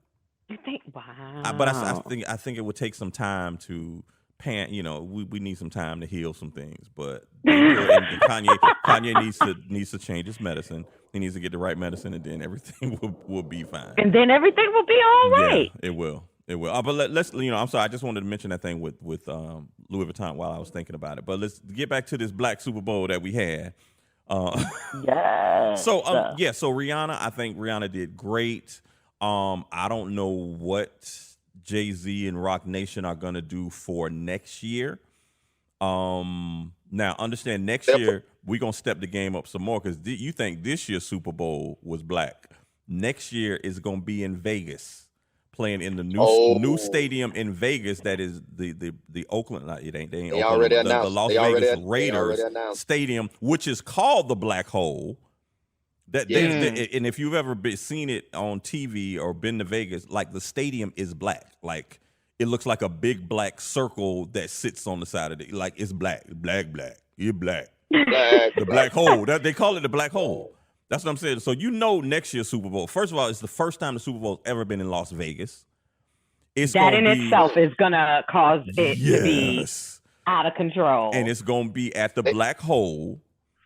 You think? Wow. But I think it would take some time to. You know, we need some time to heal some things, but Kanye needs to change his medicine. He needs to get the right medicine, and then everything will be fine. And then everything will be all right. Yeah, it will. But let's I'm sorry. I just wanted to mention that thing with Louis Vuitton while I was thinking about it. But let's get back to this Black Super Bowl that we had. Yes. So So Rihanna, I think Rihanna did great. I don't know what Jay-Z and Rocnation are going to do for next year. Now, understand next year, we're going to step the game up some more because you think this year's Super Bowl was black. Next year is going to be in Vegas, playing in the new stadium in Vegas that is the Oakland, they ain't Oakland, the Las Vegas Raiders stadium, which is called the Black Hole. And if you've ever seen it on TV or been to Vegas, like the stadium is black. Like it looks like a big black circle that sits on the side of it. Like it's black. You're black. The black hole. They call it the black hole. That's what I'm saying. So you know next year's Super Bowl. First of all, it's the first time the Super Bowl's ever been in Las Vegas. That in itself is gonna cause it to be out of control. And it's gonna be at the black hole.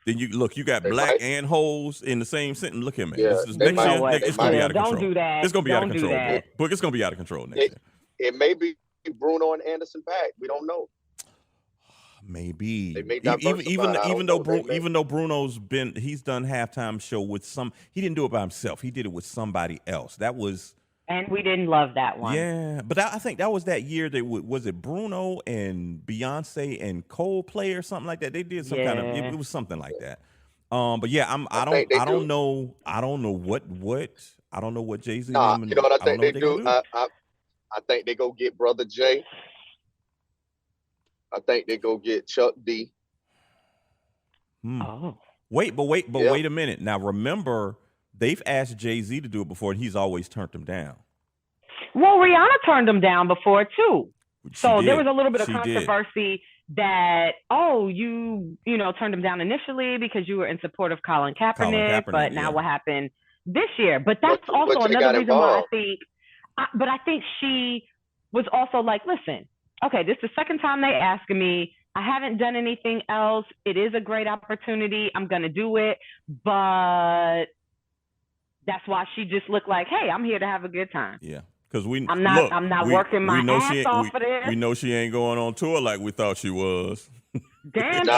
Then you got black and holes in the same sentence. Look at me. Yeah, next year, it's going to be out of control. Don't do that. It's going to be out of control. But it's going to be out of control next year. It may be Bruno and Anderson Paak. We don't know. Maybe They may even diversify. I even don't know. They may. even though he's done halftime show with he didn't do it by himself. He did it with somebody else. That was And we didn't love that one. yeah, but I think that was that year that was it Bruno and Beyonce and Coldplay or something like that. They did some kind of it was something like that. But yeah, I don't know what Jay-Z. Nah, you know what I think they do? Do. I think they go get Brother Jay. I think they go get Chuck D. Oh. Wait a minute. Now remember, they've asked Jay-Z to do it before, and he's always turned them down. Well, Rihanna turned them down before too. So there was a little bit of She controversy that you turned them down initially because you were in support of Colin Kaepernick, but now what happened this year? But that's also another reason why I think she was also like, listen, okay, this is the second time they asking me. I haven't done anything else. It is a great opportunity. I'm gonna do it, but that's why she just looked like, hey, I'm here to have a good time. Yeah. Because I'm not working my ass off for this. We know she ain't going on tour like we thought she was. Damn, we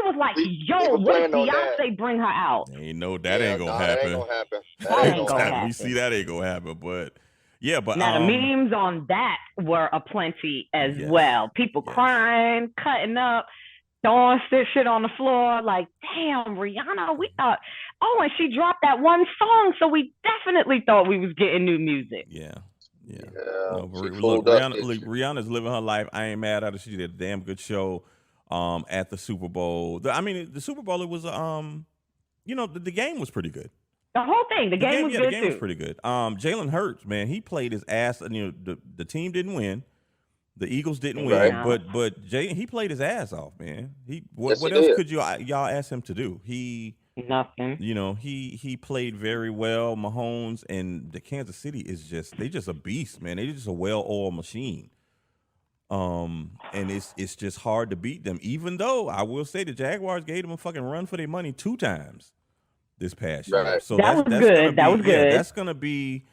was like, yo, what Beyonce bring her out? Ain't that ain't gonna happen. That ain't gonna happen. We see that ain't gonna happen, but yeah, but now the memes on that were aplenty as well. People crying, cutting up, throwing shit on the floor. Like, damn, Rihanna, we thought. Oh, and she dropped that one song, so we definitely thought we was getting new music. Yeah. No, look, Rihanna's living her life. I ain't mad at her. She did a damn good show at the Super Bowl. The Super Bowl, it was the game was pretty good. The whole thing, the game was good too. The game was pretty good. Jalen Hurts, man, he played his ass. The team didn't win. The Eagles didn't win, but he played his ass off, man. What else could y'all ask him to do? Nothing. He played very well. Mahomes and the Kansas City they just a beast, man. They just a well-oiled machine. And it's just hard to beat them. Even though I will say the Jaguars gave them a fucking run for their money 2 times this past year. Right. So that's good. That was good. That's gonna be.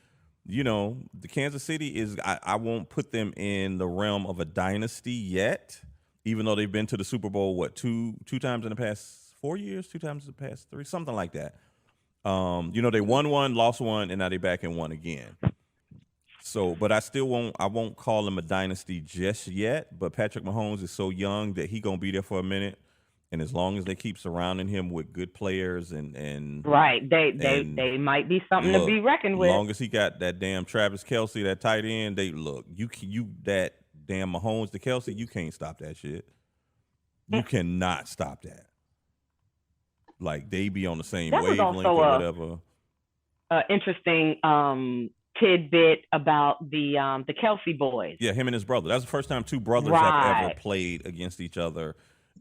The Kansas City is. I won't put them in the realm of a dynasty yet, even though they've been to the Super Bowl two times in the past 4 years, 2 times in the past 3, something like that. They won one, lost one, and now they're back and won again. So, but I won't call them a dynasty just yet. But Patrick Mahomes is so young that he gonna be there for a minute. And as long as they keep surrounding him with good players and right, they might be something to be reckoned with. As long as he got that damn Travis Kelce, that tight end, you that damn Mahomes to Kelce, you can't stop that shit. You cannot stop that. Like they be on the same wavelength or whatever. Interesting tidbit about the Kelce boys. Yeah, him and his brother. That's the first time 2 brothers have ever played against each other.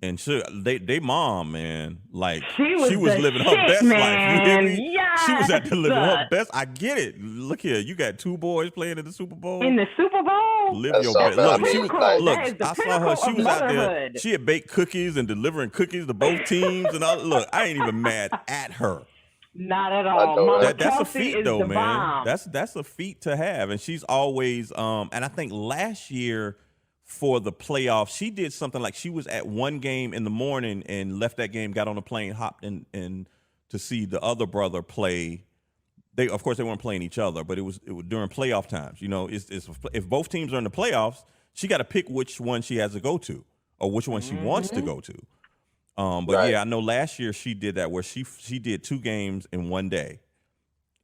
And they mom, man, like she was living her best life. You hear me? Yes, she was out there living her best. I get it. Look here, you got 2 boys playing in the Super Bowl. In the Super Bowl, live your best. I saw her. She was out there. She had baked cookies and delivering cookies to both teams. And look, I ain't even mad at her. Not at all. That's a feat, though, man. That's a feat to have. And she's always. And I think last year, for the playoffs, she did something like she was at one game in the morning and left that game, got on a plane, hopped in to see the other brother play. Of course they weren't playing each other, but it was during playoff times. If both teams are in the playoffs, she got to pick which one she has to go to or which one she wants to go to. I know last year she did that where she did 2 games in one day,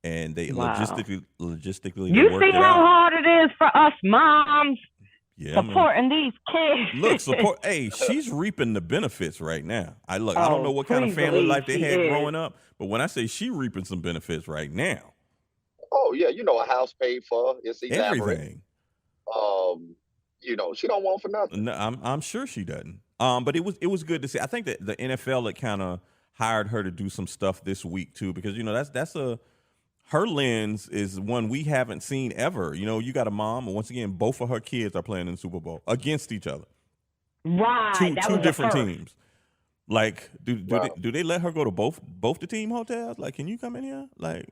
and they logistically you see how hard it is for us moms. Yeah, supporting these kids. Look, hey, she's reaping the benefits right now. I don't know what kind of family life they had growing up, but when I say she reaping some benefits right now. Oh yeah, a house paid for. It's elaborate. Everything. She don't want for nothing. No, I'm sure she doesn't. But it was good to see. I think that the NFL had kind of hired her to do some stuff this week too, because that's her lens is one we haven't seen ever. You got a mom, and once again, both of her kids are playing in the Super Bowl against each other. Right, two different teams. Like, do they let her go to both the team hotels? Like, can you come in here? Like,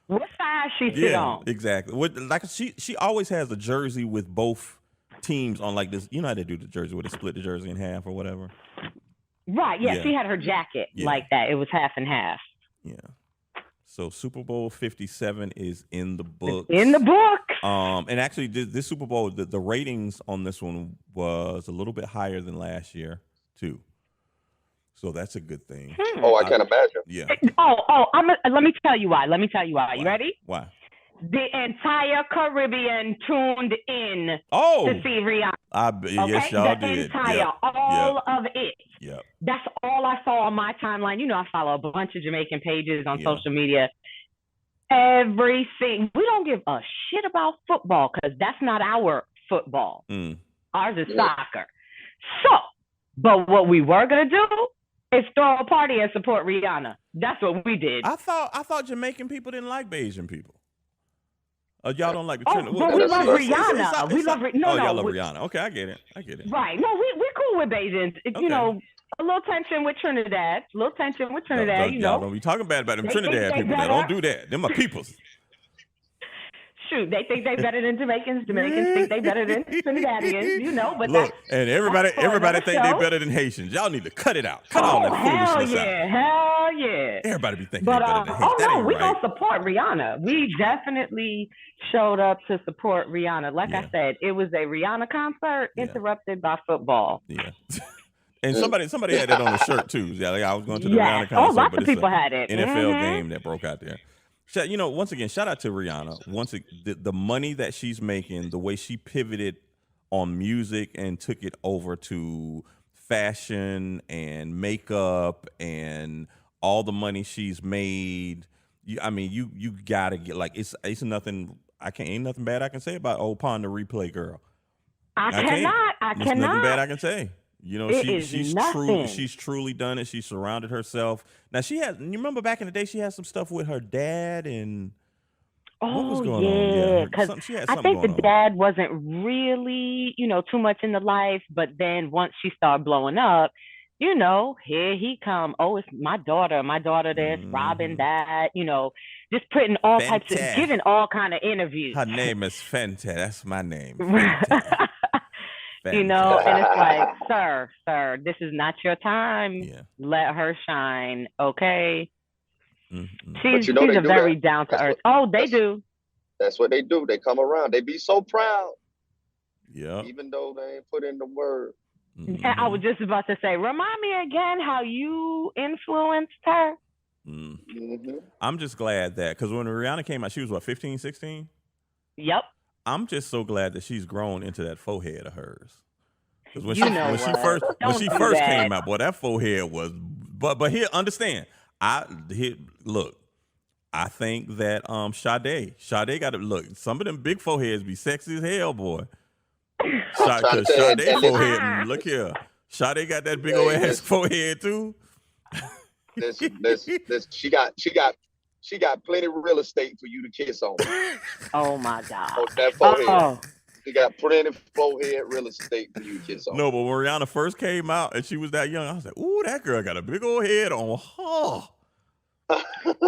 what side she sit on? Exactly. Like she always has a jersey with both teams on like this. You know how they do the jersey where they split the jersey in half or whatever. Right. Yeah. Yeah. She had her jacket Yeah. like that. It was half and half. Yeah. So Super Bowl 57 is in the books. In the book. And actually, this Super Bowl, the ratings on this one was a little bit higher than last year too. So that's a good thing. Oh, I can't imagine. Yeah. Let me tell you why. You ready? Why? The entire Caribbean tuned in to see Rihanna. Yes, y'all the did. Entire, all of it. Yep. That's all I saw on my timeline. You know, I follow a bunch of Jamaican pages on Yeah. social media. Everything. We don't give a shit about football because that's not our football. Ours is soccer. So, but what we were gonna do is throw a party and support Rihanna. That's what we did. I thought Jamaican people didn't like Bayesian people. Y'all don't like the but we love Rihanna. We love y'all love Rihanna. Okay, I get it. Right. No, we're cool with Bajans. You know, a little tension with Trinidad. You know. Don't be talking bad about them Trinidad people. Now, don't do that. Them are peoples. Shoot, they think they better than Jamaicans. Jamaicans think they better than Trinidadians. You know, but look, and everybody think they better than Haitians. Y'all need to cut it out. Cut all that foolishness out. Hell yeah. Everybody be thinking they better than Haitians. Oh no, we gonna support Rihanna. We definitely showed up to support Rihanna. Like I said, it was a Rihanna concert interrupted by football. Yeah. And somebody had that on the shirt too. Yeah, like I was going to the Rihanna concert. Oh, lots of people had it. NFL game that broke out there. You know, once again, shout out to Rihanna. The money that she's making, the way she pivoted on music and took it over to fashion and makeup and all the money she's made. You gotta get it's nothing. Ain't nothing bad I can say about old Pond the Replay girl. I cannot. There's nothing bad I can say. You know, she's truly done it. She surrounded herself. Now you remember back in the day, she had some stuff with her dad and what was going on? Yeah, I think the dad wasn't really, too much in the life. But then once she started blowing up, here he come. Oh, it's my daughter this, Robin that, just putting all types of, giving all kind of interviews. Her name is Fenta. That's my name. And it's like, sir, this is not your time. Yeah. Let her shine, okay? Mm-hmm. She's a very down to earth. They do. That's what they do. They come around. They be so proud. Yeah. Even though they ain't put in the word. Mm-hmm. And I was just about to say, remind me again how you influenced her. Mm-hmm. I'm just glad that, because when Rihanna came out, she was 15, 16? Yep. I'm just so glad that she's grown into that forehead of hers. Because when she first came out, boy, that forehead was. But here, understand. I think that Sade got to look. Some of them big foreheads be sexy as hell, boy. Sade forehead. Look here, Sade got that big old ass forehead too. She got plenty of real estate for you to kiss on. Oh my God. On that forehead. She got plenty of forehead real estate for you to kiss on. No, but when Rihanna first came out and she was that young, I was like, ooh, that girl got a big old head on her.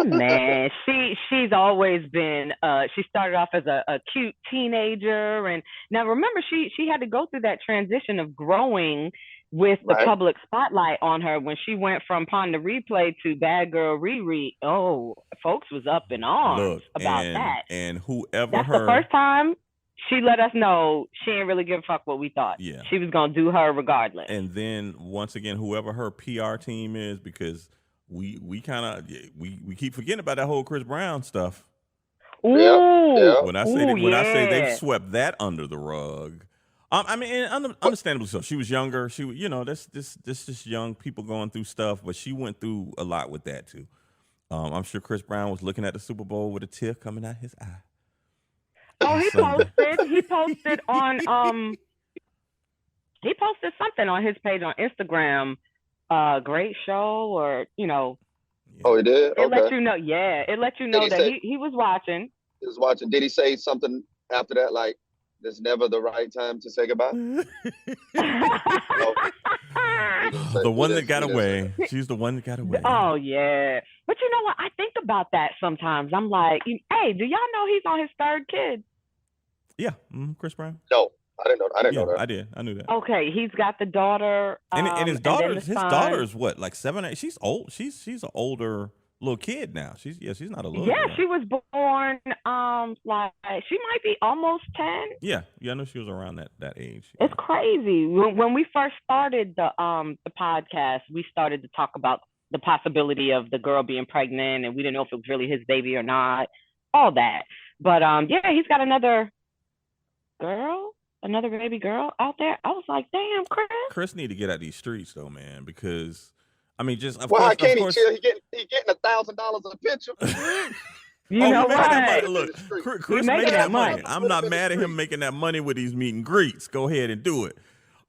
Man, she's always been she started off as a cute teenager, and now remember she had to go through that transition of growing with the public spotlight on her when she went from Pond the Replay to Bad Girl RiRi. Oh, folks was up in arms about that. And whoever that's the first time she let us know she didn't really give a fuck what we thought. Yeah. She was gonna do her regardless. And then once again, whoever her PR team is, because we keep forgetting about that whole Chris Brown stuff. Ooh. Yeah. When I say they've swept that under the rug. Understandably so. She was younger. She, that's just young people going through stuff, but she went through a lot with that too. I'm sure Chris Brown was looking at the Super Bowl with a tear coming out his eye. Oh, he posted on he posted something on his page on Instagram. Great show, or Oh, he did? It let you know. Yeah, it let you know that he was watching. He was watching. Did he say something after that, like, "There's never the right time to say goodbye"? The one that got away. She's the one that got away. Oh yeah, but you know what? I think about that sometimes. I'm like, hey, do y'all know he's on his third kid? Yeah, Chris Brown. No, I didn't know that. I did. I knew that. Okay, he's got the daughter. And his then daughter's the son. what, like 7, 8? She's old. She's an older little kid now. She's not a little Yeah, girl. she was born. Like she might be almost 10. Yeah, I know she was around that age. It's crazy. When we first started the podcast, we started to talk about the possibility of the girl being pregnant, and we didn't know if it was really his baby or not. All that, but yeah, he's got another baby girl out there. I was like, damn, Chris. Chris need to get out these streets though, man, because I mean, just of Why course, can't he chill? He getting $1,000 a picture. You know what? Look, Chris making that money. I'm not mad at him making that money with these meet and greets. Go ahead and do it.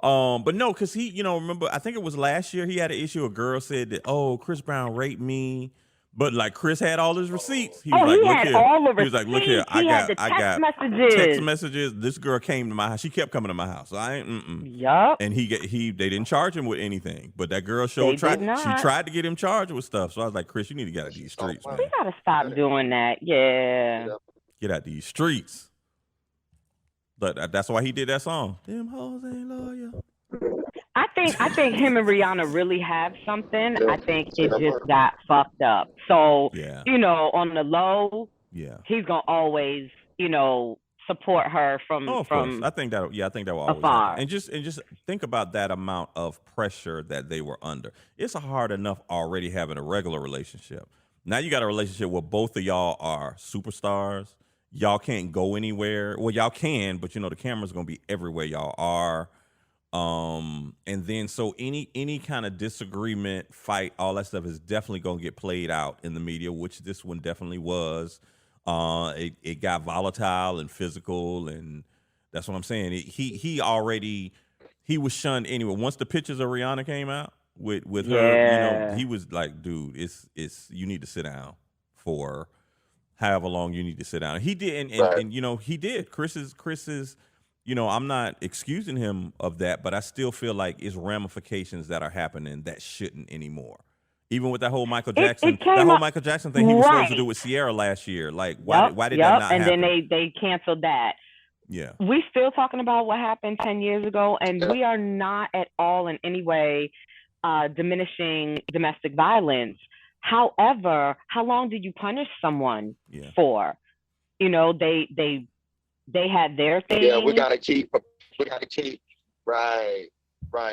But no, because he, remember, I think it was last year he had an issue. A girl said that, oh, Chris Brown raped me. But like Chris had all his receipts. He was like, look here. He was like, look here. I got text messages. This girl came to my house. She kept coming to my house. So I ain't. Yup. And they didn't charge him with anything. But that girl she tried to get him charged with stuff. So I was like, Chris, you need to get out of these streets, man. We gotta stop doing that. Yeah. Get out these streets. But that's why he did that song. Them hoes ain't loyal. I think him and Rihanna really have something. I think it just got fucked up. So, on the low, he's gonna always, support her from course. I think that will always happen. And just think about that amount of pressure that they were under. It's hard enough already having a regular relationship. Now you got a relationship where both of y'all are superstars. Y'all can't go anywhere. Well, y'all can, but the camera's gonna be everywhere y'all are. And then so any kind of disagreement, fight, all that stuff is definitely gonna get played out in the media, which this one definitely was. It got volatile and physical, and that's what I'm saying. He was shunned anyway. Once the pictures of Rihanna came out with her, he was like, dude, it's you need to sit down for however long you need to sit down. He did, and he did. Chris is. I'm not excusing him of that, but I still feel like it's ramifications that are happening that shouldn't anymore. Even with that whole Michael Jackson, Michael Jackson thing he was supposed to do with Sierra last year. Like, why did that not happen? And then they canceled that. Yeah. We still talking about what happened 10 years ago, and we are not at all in any way diminishing domestic violence. However, how long did you punish someone for? They had their thing. Yeah, we gotta keep right.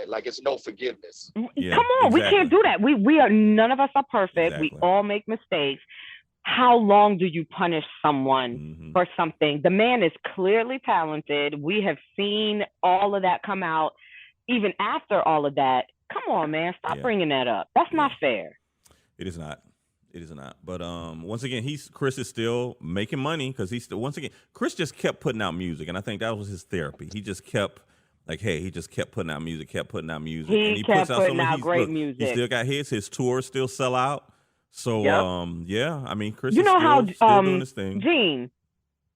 Like it's no forgiveness. Yeah, come on, exactly. We can't do that. We are, none of us are perfect. Exactly. We all make mistakes. How long do you punish someone for something? The man is clearly talented. We have seen all of that come out. Even after all of that, come on, man, stop bringing that up. That's not fair. It is not. But once again, Chris is still making money because Chris just kept putting out music, and I think that was his therapy. He just kept putting out music, He kept putting out great music. He still got his tours still sell out. So I mean, Chris is still doing his thing. Gene,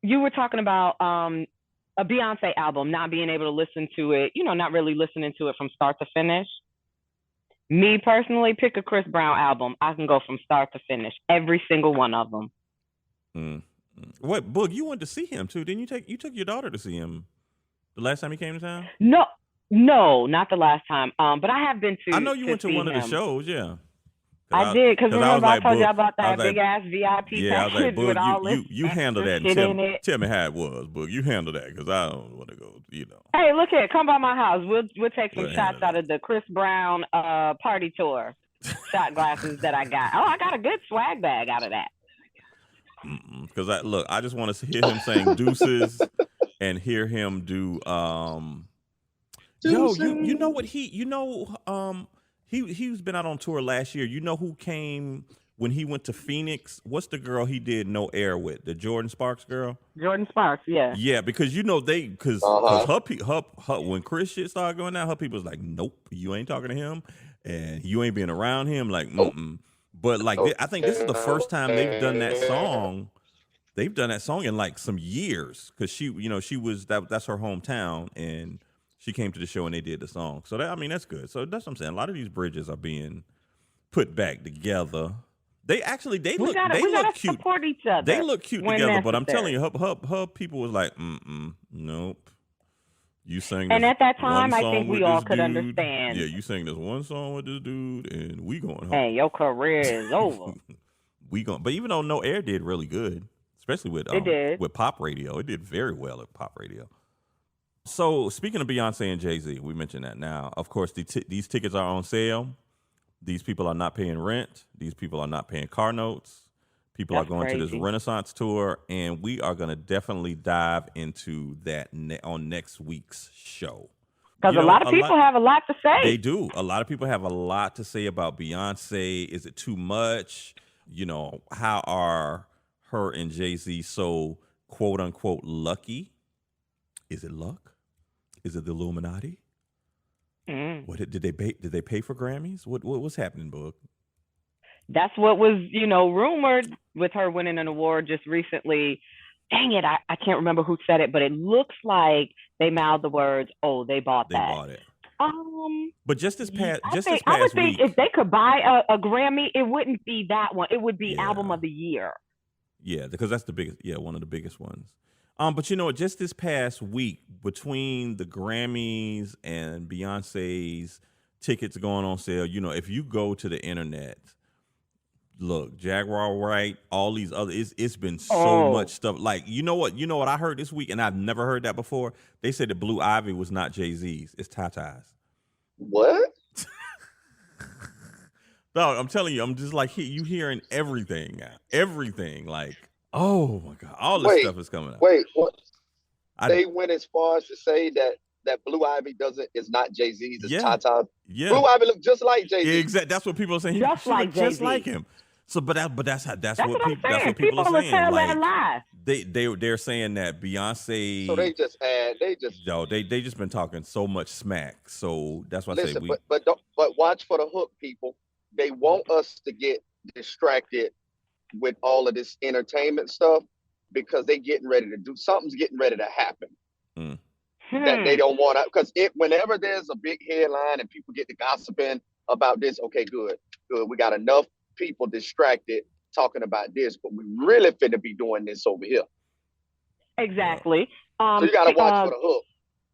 you were talking about a Beyonce album, not being able to listen to it, not really listening to it from start to finish. Me personally, pick a Chris Brown album. I can go from start to finish, every single one of them. What, Boog? You went to see him too, didn't you? You took your daughter to see him the last time he came to town. No, not the last time. But I have been to. I know you went to one of the shows, yeah. I did, because remember I told you about that big ass VIP package I was like, with all this you handle that and tell me how it was, Boog. You handle that, because I don't want to go, Hey, look here, come by my house. We'll take some shots out of the Chris Brown party tour shot glasses that I got. Oh, I got a good swag bag out of that. Because I just want to hear him saying deuces and hear him do you know what he's been out on tour last year. You know who came when he went to Phoenix? What's the girl he did No Air with? The Jordan Sparks girl? Jordan Sparks, yeah. Yeah, because her when Chris shit started going down, her people was like, nope, you ain't talking to him and you ain't been around him. Like, But I think this is the first time they've done that song. They've done that song in like some years, because she was that's her hometown, and she came to the show and they did the song. So that's good. So that's what I'm saying. A lot of these bridges are being put back together. They look cute. Support each other. They look cute together, but I'm telling you, her people was like, nope. You sang And this at that one time, I song think with we all this could dude. understand. Yeah, you sang this one song with this dude, and we going home. And your career is over. But even though No Air did really good, especially It did. with pop radio, it did very well at pop radio. So speaking of Beyonce and Jay-Z, we mentioned that now. Of course, these tickets are on sale. These people are not paying rent. These people are not paying car notes. People That's are going to this crazy. Renaissance tour, and we are going to definitely dive into that on next week's show. Because a lot of people have a lot to say. They do. A lot of people have a lot to say about Beyonce. Is it too much? How are her and Jay-Z so quote unquote lucky? Is it luck? Is it the Illuminati? What did they pay? Did they pay for Grammys? What's happening, Boog? That's what was, rumored with her winning an award just recently. Dang it, I can't remember who said it, but it looks like they mouthed the words, "Oh, they bought that." They bought it. But I would think week, if they could buy a Grammy, it wouldn't be that one. It would be Album of the Year. Yeah, because that's the biggest. Yeah, one of the biggest ones. But you know what? Just this past week, between the Grammys and Beyonce's tickets going on sale, if you go to the internet, look, Jaguar Wright, all these other, it's been so much stuff. Like, you know what I heard this week, and I've never heard that before. They said that Blue Ivy was not Jay-Z's, it's Tata's. What? Dog, I'm telling you, I'm just like, you hearing everything now. Everything, like, oh my God, all this stuff is coming out. Wait, what? They went as far as to say that Blue Ivy is not Jay-Z's, it's Tata's. Yeah. Blue Ivy look just like Jay-Z. Yeah, exactly. That's what people are saying. Just like Jay-Z. Just like him. So, that's what I'm people are saying. Tell like, that lie. they're saying that Beyonce. So they just been talking so much smack. So that's why I say we. But watch for the hook, people. They want us to get distracted with all of this entertainment stuff because they getting ready to do something's getting ready to happen. That they don't want to, because whenever there's a big headline and people get to gossiping about this, okay, good. We got enough people distracted talking about this, but we really finna be doing this over here. Exactly. So you gotta watch for the hook.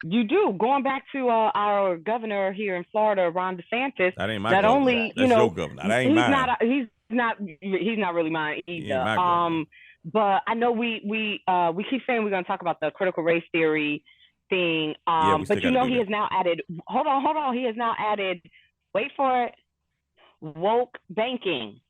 You do. Going back to our governor here in Florida, Ron DeSantis. That ain't my governor. That's your governor. That ain't mine. He's not really mine either. But I know we keep saying we're going to talk about the critical race theory thing. But he has now added. Hold on. He has now added. Wait for it. Woke banking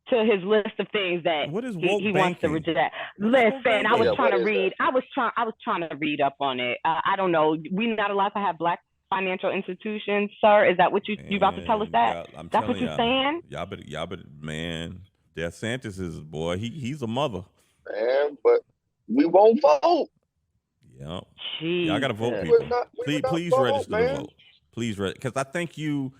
to his list of things that he wants to reject. Listen, I was trying to read. I was trying to read up on it. I don't know. We're not allowed to have black financial institutions, sir. Is that what you about to tell us that? That's what you're saying? Y'all better, man. DeSantis is boy. He's a mother. Man, but we won't vote. Yeah. Jeez. Y'all gotta vote, people. Please register to vote. Please register, because I think you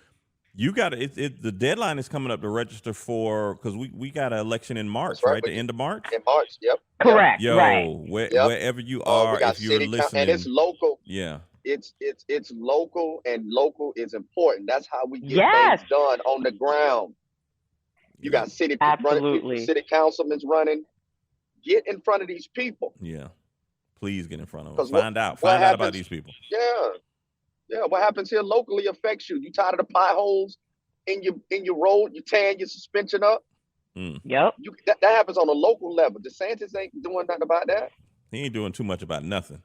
got it. The deadline is coming up to register for, because we got an election in March, right? The end of March. In March, yep. Correct. Yo, right. Wherever you are, if you're listening, and it's local. Yeah. It's local, and local is important. That's how we get things done on the ground. You got city running, city councilmen's running. Get in front of these people. Yeah. Please get in front of them. Find out about these people. Yeah. What happens here locally affects you. You tired of the potholes in your road? You tearing your suspension up? Yep. That happens on a local level. DeSantis ain't doing nothing about that. He ain't doing too much about nothing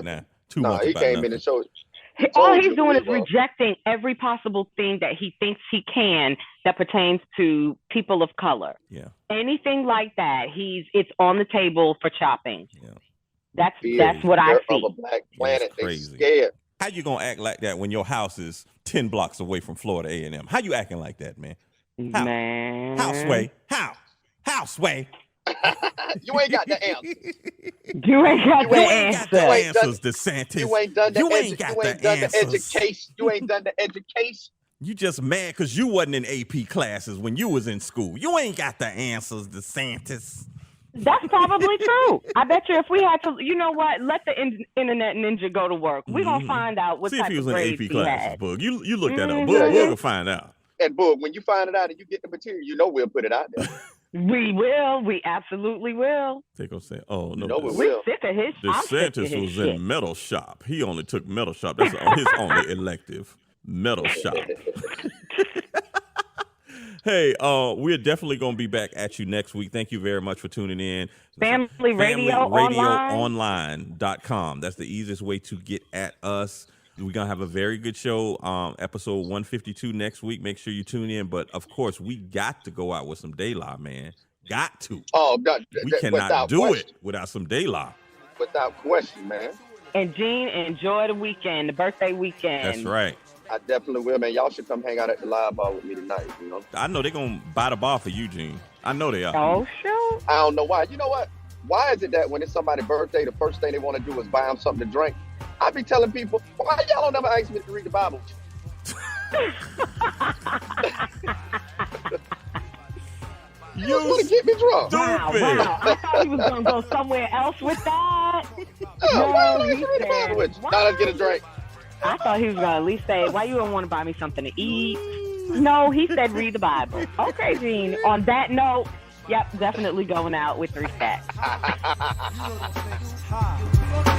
now. He came in and showed. All he's doing is rejecting every possible thing that he thinks he can that pertains to people of color. Yeah. Anything like that, it's on the table for chopping. Yeah. That's what I see. Of a black planet, they crazy. Scared. How you gonna act like that when your house is 10 blocks away from Florida A&M? How you acting like that, man? How? Man. Houseway. Houseway. You ain't got the answer. You ain't got the answers, DeSantis. You ain't done the education. You ain't done the education. You just mad because you wasn't in AP classes when you was in school. You ain't got the answers, DeSantis. That's probably true. I bet you if we had to, you know what? Let the internet ninja go to work. We're going to find out what type of grades he had. Boog. You look that up. Boog, we'll find out. And Boog, when you find it out and you get the material, we'll put it out there. We will. We absolutely will. They gonna say, "Oh no, No, we this, will. We're sick of his. I'm sick of DeSantis his was shit. in metal shop. He only took metal shop. That's his only elective, metal shop." Hey, we're definitely going to be back at you next week. Thank you very much for tuning in. Family Radio FamilyRadioOnline.com. That's the easiest way to get at us. We're going to have a very good show, episode 152 next week. Make sure you tune in. But, of course, we got to go out with some De La, man. Got to. Oh, we cannot do it without some De La. Without question, man. And Gene, enjoy the weekend, the birthday weekend. That's right. I definitely will, man. Y'all should come hang out at the live bar with me tonight, you know. I know they're going to buy the bar for you, Gene. I know they are. Oh, sure. I don't know why. You know what? Why is it that when it's somebody's birthday, the first thing they want to do is buy them something to drink? I be telling people, why y'all don't never ask me to read the Bible? You just want to get me drunk. Wow. I thought he was going to go somewhere else with that. Why don't you read the Bible with you? Now let's get a drink. I thought he was going to at least say, why you don't want to buy me something to eat? No, he said read the Bible. Okay, Gene. On that note, yep, definitely going out with respect.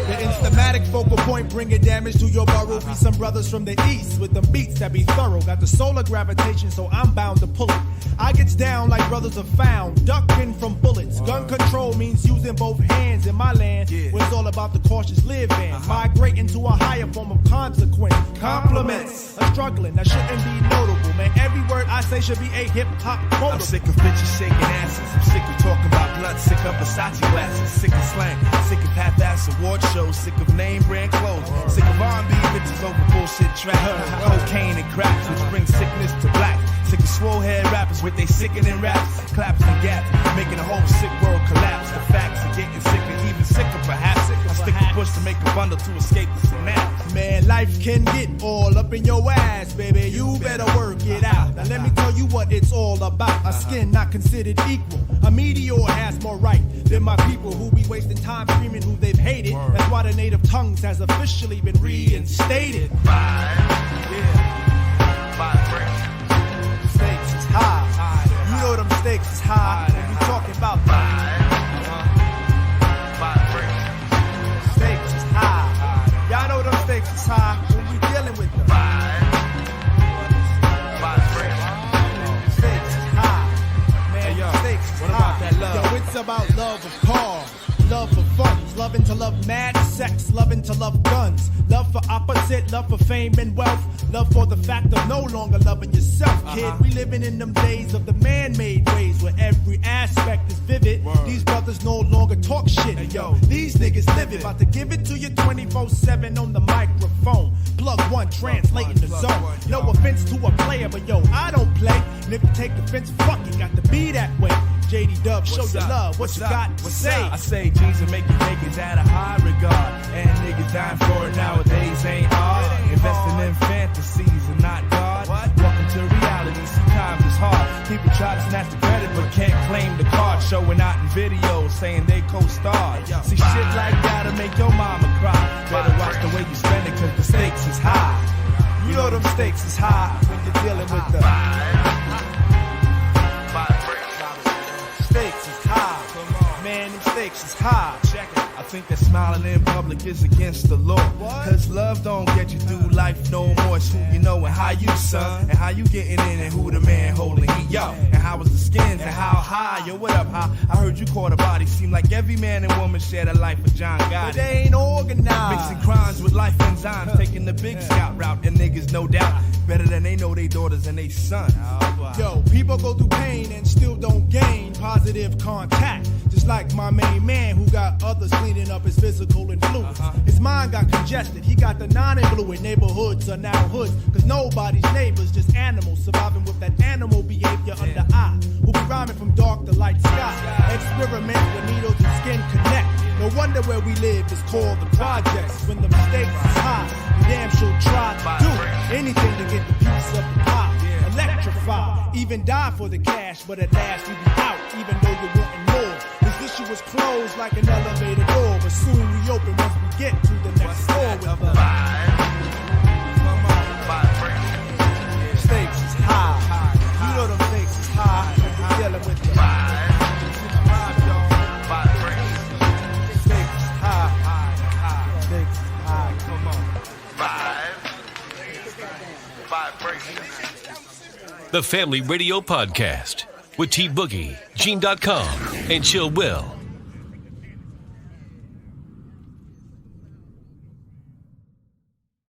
The instamatic focal point bringing damage to your burrow. Be some brothers from the east with the beats that be thorough. Got the solar gravitation, so I'm bound to pull it. I gets down like brothers are found, ducking from bullets. Gun control means using both hands in my land, where it's all about the cautious living. Migrating to a higher form of consequence. Compliments are struggling, that shouldn't be notable, man. Every word I say should be a hip-hop quote. I'm sick of bitches shaking asses. I'm sick of talking about blood. Sick of Versace glasses. Sick of slang. Sick of half-ass award shows. Sick of name brand clothes. Sick of R&B bitches over bullshit trap. Cocaine and cracks, which brings sickness to black. Sick of swole head rappers with they sickening raps, claps and gaps, making the whole sick world collapse. The facts are getting sicker, even sicker perhaps. I stick a push to make a bundle to escape the synapse. Man, life can get all up in your ass, baby. You better work it out. Now let me tell you what it's all about. A skin not considered equal. A meteor has more right than my people who be wasting time screaming who they've hated. That's why the native tongues has officially been reinstated. Stakes is high. You know them stakes is high. When you talking about stakes is high. Y'all know them stakes is high when we dealing with them. Stakes is high. Man, stakes is high. Yo, it's about love of cars. Love for funds, loving to love mad sex, loving to love guns, love for opposite, love for fame and wealth, love for the fact of no longer loving yourself, kid. We living in them days of the man-made ways where every aspect is vivid. These brothers no longer talk shit, yo. These niggas live it, about to give it to you 24/7 on the microphone. Plug one, translating the zone. No offense to a player, but yo, I don't play. And if you take offense, fuck it, got to be that way. JD Dove, show your love, what you got to say? I say jeans and making niggas out of high regard. And niggas dying for it nowadays ain't hard. Investing in fantasies and not God. Welcome to reality, see times is hard. People try to snatch the credit but can't claim the card. Showing out in videos saying they co-starred. See shit like that'll make your mama cry. Better watch the way you spend it cause the stakes is high. You know them stakes is high when you're dealing with the stakes is high. Man, them stakes is high. Check it. I think that smiling in public is against the law. Cause love don't get you through life no more. It's who you know and how you, son. And how you getting in and who the man holding heat, yo. And how was the skins and how high, yo, what up, how? I heard you caught a body. Seem like every man and woman shared a life with John Gotti. But they ain't organized. Mixing crimes with life enzymes. Taking the big scout route. And niggas, no doubt, better than they know they daughters and they sons. Yo, people go through pain and still don't gain positive contact. Just like my main man who got others cleaning up his physical influence. His mind got congested, he got the non-influent. Neighborhoods are now hoods, cause nobody's neighbors, just animals surviving with that animal behavior under eye. Who be rhyming from dark to light sky. Experiment where needles and skin connect. No wonder where we live is called the projects. When the mistakes is high, you damn sure try to do anything to get the piece of the pie. Electrify, even die for the cash, but at last we be out, even though you're wanting more. This issue was closed like an elevator door, but soon we open once we get to the next floor with the stakes is high. You know them stakes is high. We're dealing with the The Family Radio Podcast with T-Boogie, Gene.com, and Chill Will.